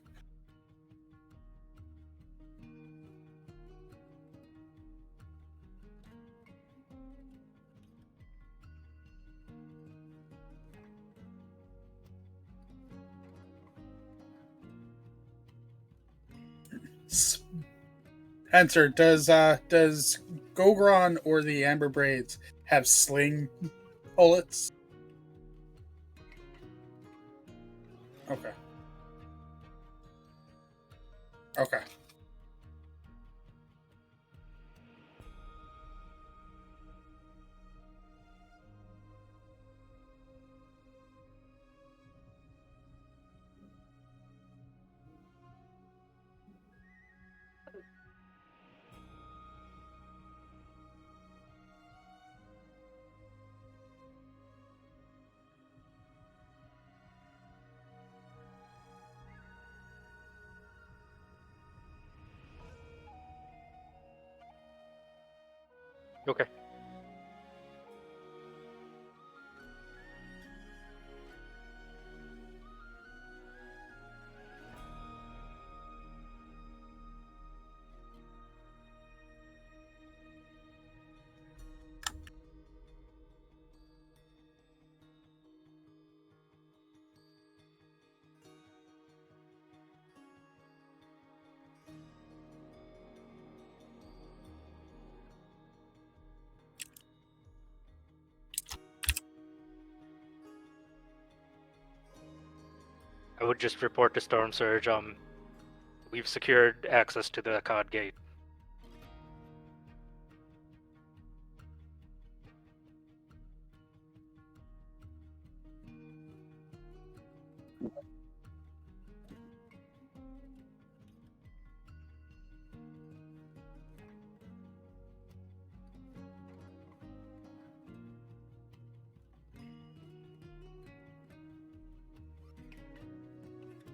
Answer, does Gogron or the Amber Braids have sling bullets? Okay. Okay. Okay. would just report to Storm Surge. We've secured access to the Akkad Gate.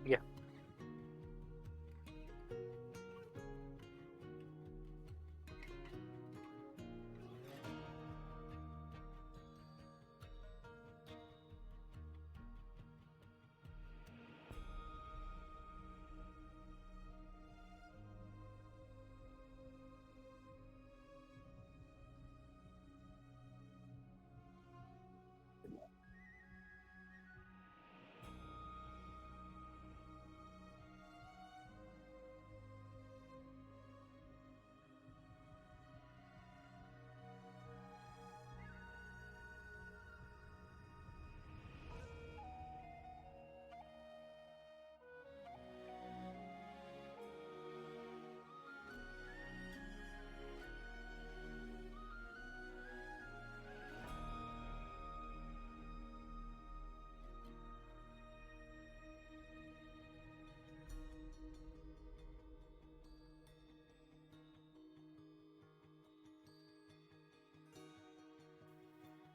Yeah.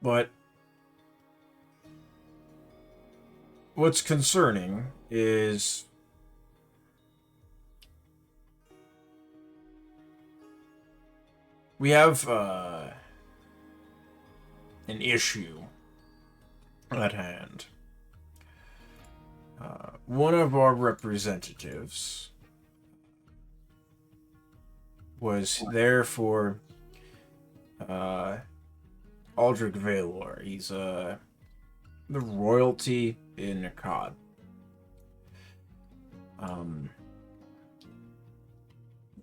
But what's concerning is we have an issue at hand. One of our representatives was there for Aldrich Valor. He's the royalty in Akkad.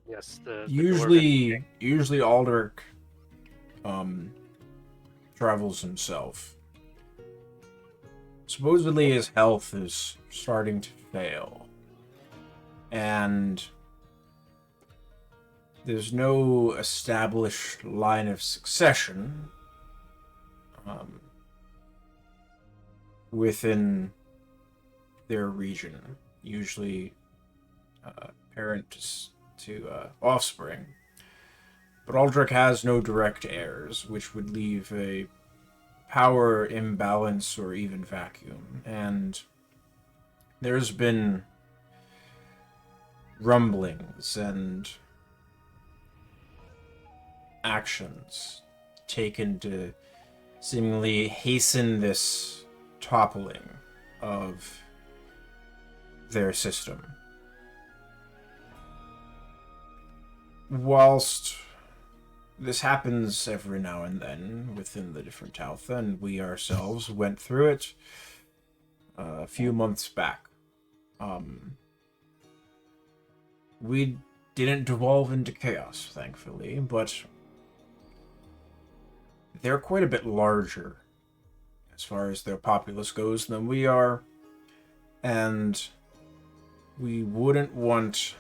Yes, the usually Aldrich travels himself. Supposedly his health is starting to fail. And there's no established line of succession within their region. Usually parent to offspring. But Aldrich has no direct heirs, which would leave a power imbalance or even vacuum. And there's been rumblings and actions taken to seemingly hasten this toppling of their system. Whilst this happens every now and then within the different Taltha, and we ourselves went through it a few months back. We didn't devolve into chaos, thankfully, but they're quite a bit larger as far as their populace goes than we are, and we wouldn't want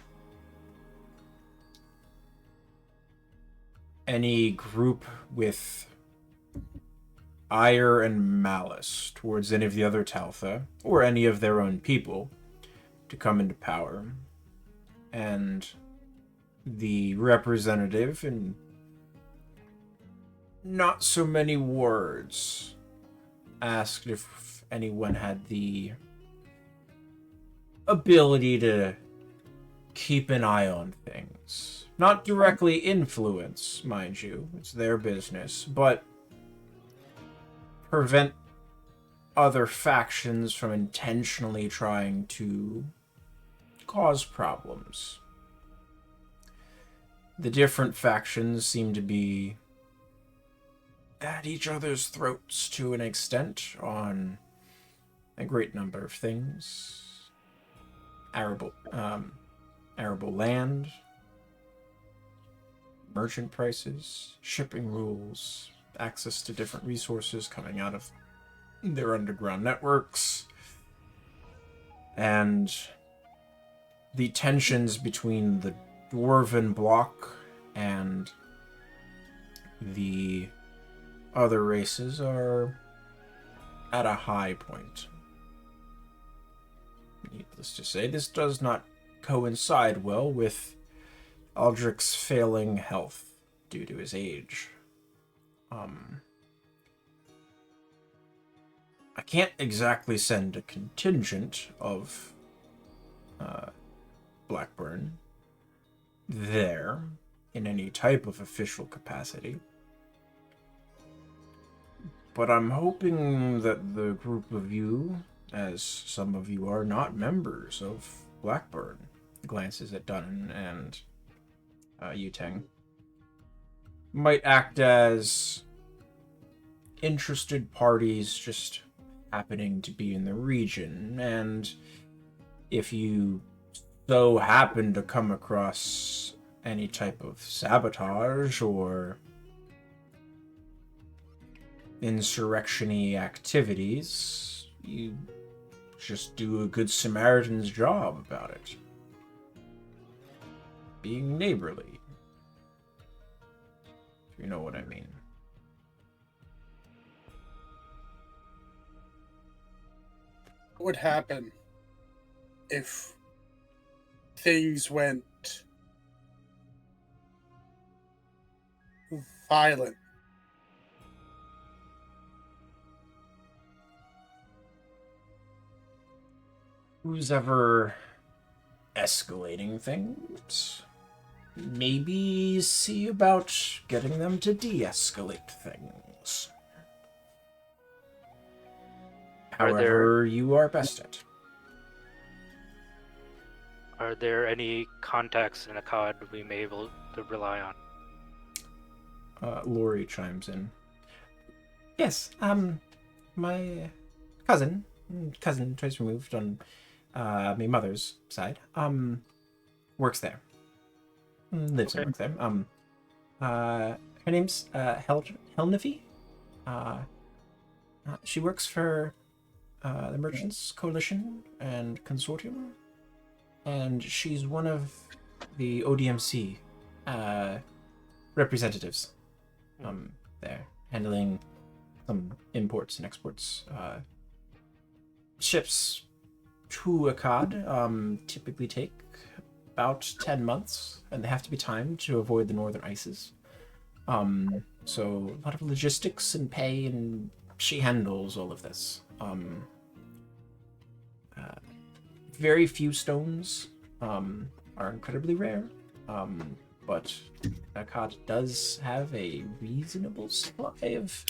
any group with ire and malice towards any of the other Taltha, or any of their own people, to come into power. And the representative, in not so many words, asked if anyone had the ability to keep an eye on things. Not directly influence, mind you, it's their business, but prevent other factions from intentionally trying to cause problems. The different factions seem to be at each other's throats to an extent on a great number of things. Arable land, merchant prices, shipping rules, access to different resources coming out of their underground networks. and the tensions between the dwarven bloc and the other races are at a high point. Needless to say, this does not coincide well with Aldrich's failing health due to his age. I can't exactly send a contingent of Blackburn there in any type of official capacity. But I'm hoping that the group of you, as some of you are not members of Blackburn, glances at Dunn and Yuteng, might act as interested parties just happening to be in the region, and if you so happen to come across any type of sabotage or insurrection-y activities, you just do a good Samaritan's job about it. Being neighborly. If you know what I mean. What would happen if things went violent? Who's ever escalating things? Maybe see about getting them to de-escalate things. However you are best at. Are there any contacts in Akkad we may be able to rely on? Lori chimes in. Yes, my cousin twice removed on my mother's side, works there. Lives and works there. Her name's Helnify. She works for the Merchants Coalition and Consortium, and she's one of the ODMC representatives there, handling some imports and exports. Ships to Akkad typically take about 10 months, and they have to be timed to avoid the northern ices. So a lot of logistics and pay, and she handles all of this. Very few stones are incredibly rare, but Akkad does have a reasonable supply of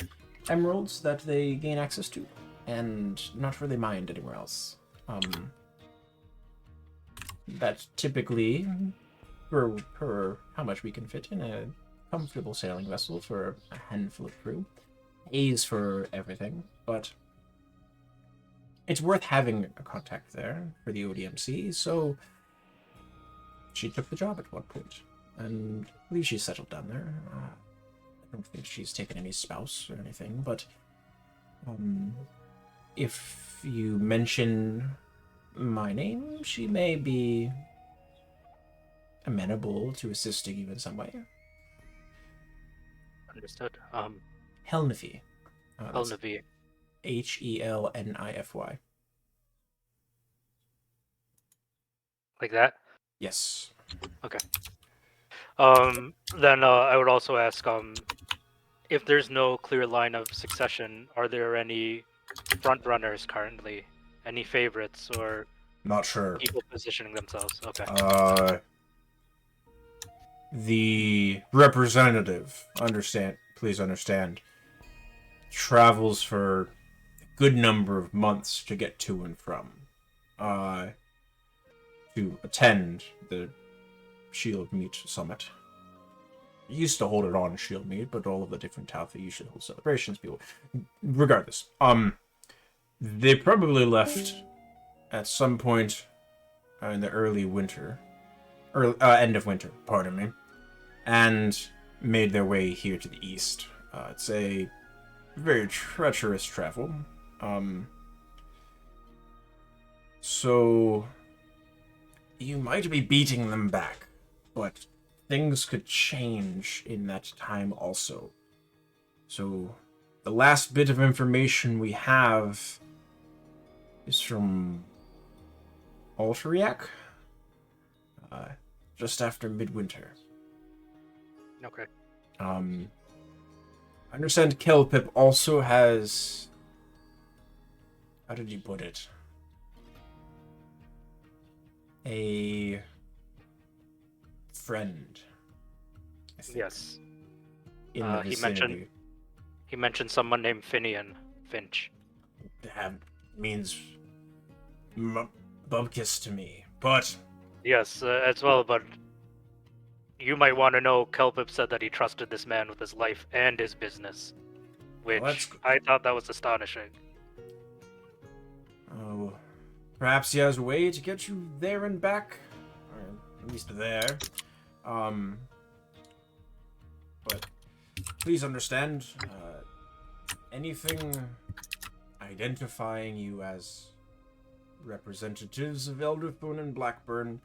emeralds that they gain access to, and not really mined anywhere else. That typically, per how much we can fit in a comfortable sailing vessel for a handful of crew, pays for everything, but it's worth having a contact there for the ODMC, so she took the job at one point, and I believe she's settled down there. I don't think she's taken any spouse or anything, but if you mention my name, she may be amenable to assisting you in some way. Understood. Helnify. Helnify. Helnify. Like that? Yes. Okay. Then I would also ask, if there's no clear line of succession, are there any front runners currently? Any favorites or Not sure. people positioning themselves? Okay. The representative, please understand, travels for a good number of months to get to and from, to attend the Shield Meet Summit. Used to hold it on Shield Meet, but all of the different Talfa usually hold celebrations. People, regardless, they probably left at some point in the early winter, or end of winter, pardon me, and made their way here to the east. It's a very treacherous travel. So, you might be beating them back, but things could change in that time also. So, the last bit of information we have is from Alteriac, just after midwinter. Okay. I understand Kelpip also has... How did you put it? A friend, I think, Yes. in the he vicinity. mentioned someone named Finian Finch. That means bubkiss to me, but Yes, as well, but you might want to know Kelpip said that he trusted this man with his life and his business, which Well, that's good. I thought that was astonishing. oh, perhaps he has a way to get you there and back, or at least there. But please understand, anything identifying you as representatives of Elderthorn and Blackburn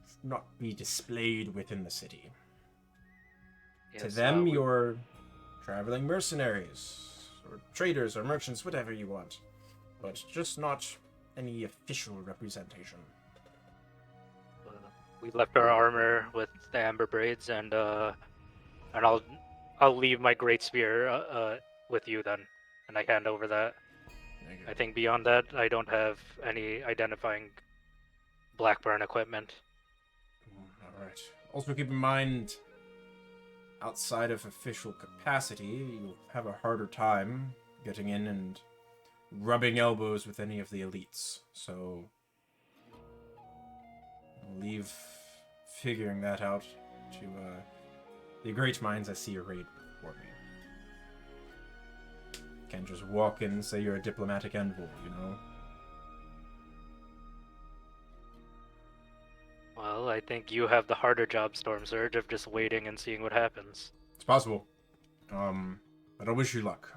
should not be displayed within the city. To Yes, them, you're traveling mercenaries, or traders, or merchants, whatever you want. But just not any official representation. We left our armor with the amber braids, and I'll leave my great spear with you then, and I hand over that. I think beyond that, I don't have any identifying Blackburn equipment. Alright. Also keep in mind, outside of official capacity, you'll have a harder time getting in and rubbing elbows with any of the elites. So, I'll leave figuring that out to the great minds I see arrayed before me. Can't just walk in and say you're a diplomatic envoy, you know? Well, I think you have the harder job, Storm Surge, of just waiting and seeing what happens. It's possible. But I wish you luck.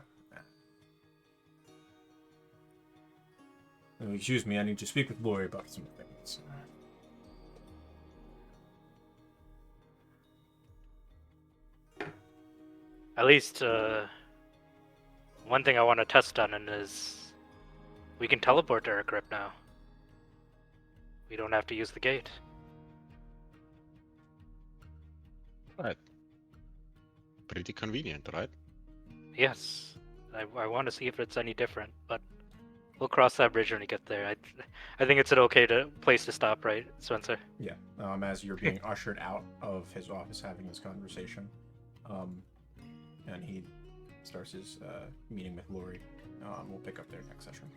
Excuse me, I need to speak with Lori about some things. At least, one thing I want to test on is we can teleport to our crypt now. We don't have to use the gate. Right. Pretty convenient, right? Yes. I want to see if it's any different, but we'll cross that bridge when we get there. I think it's an okay place to stop, right, Spencer? Yeah, as you're being ushered out of his office having this conversation. And he starts his meeting with Lori. We'll pick up there next session.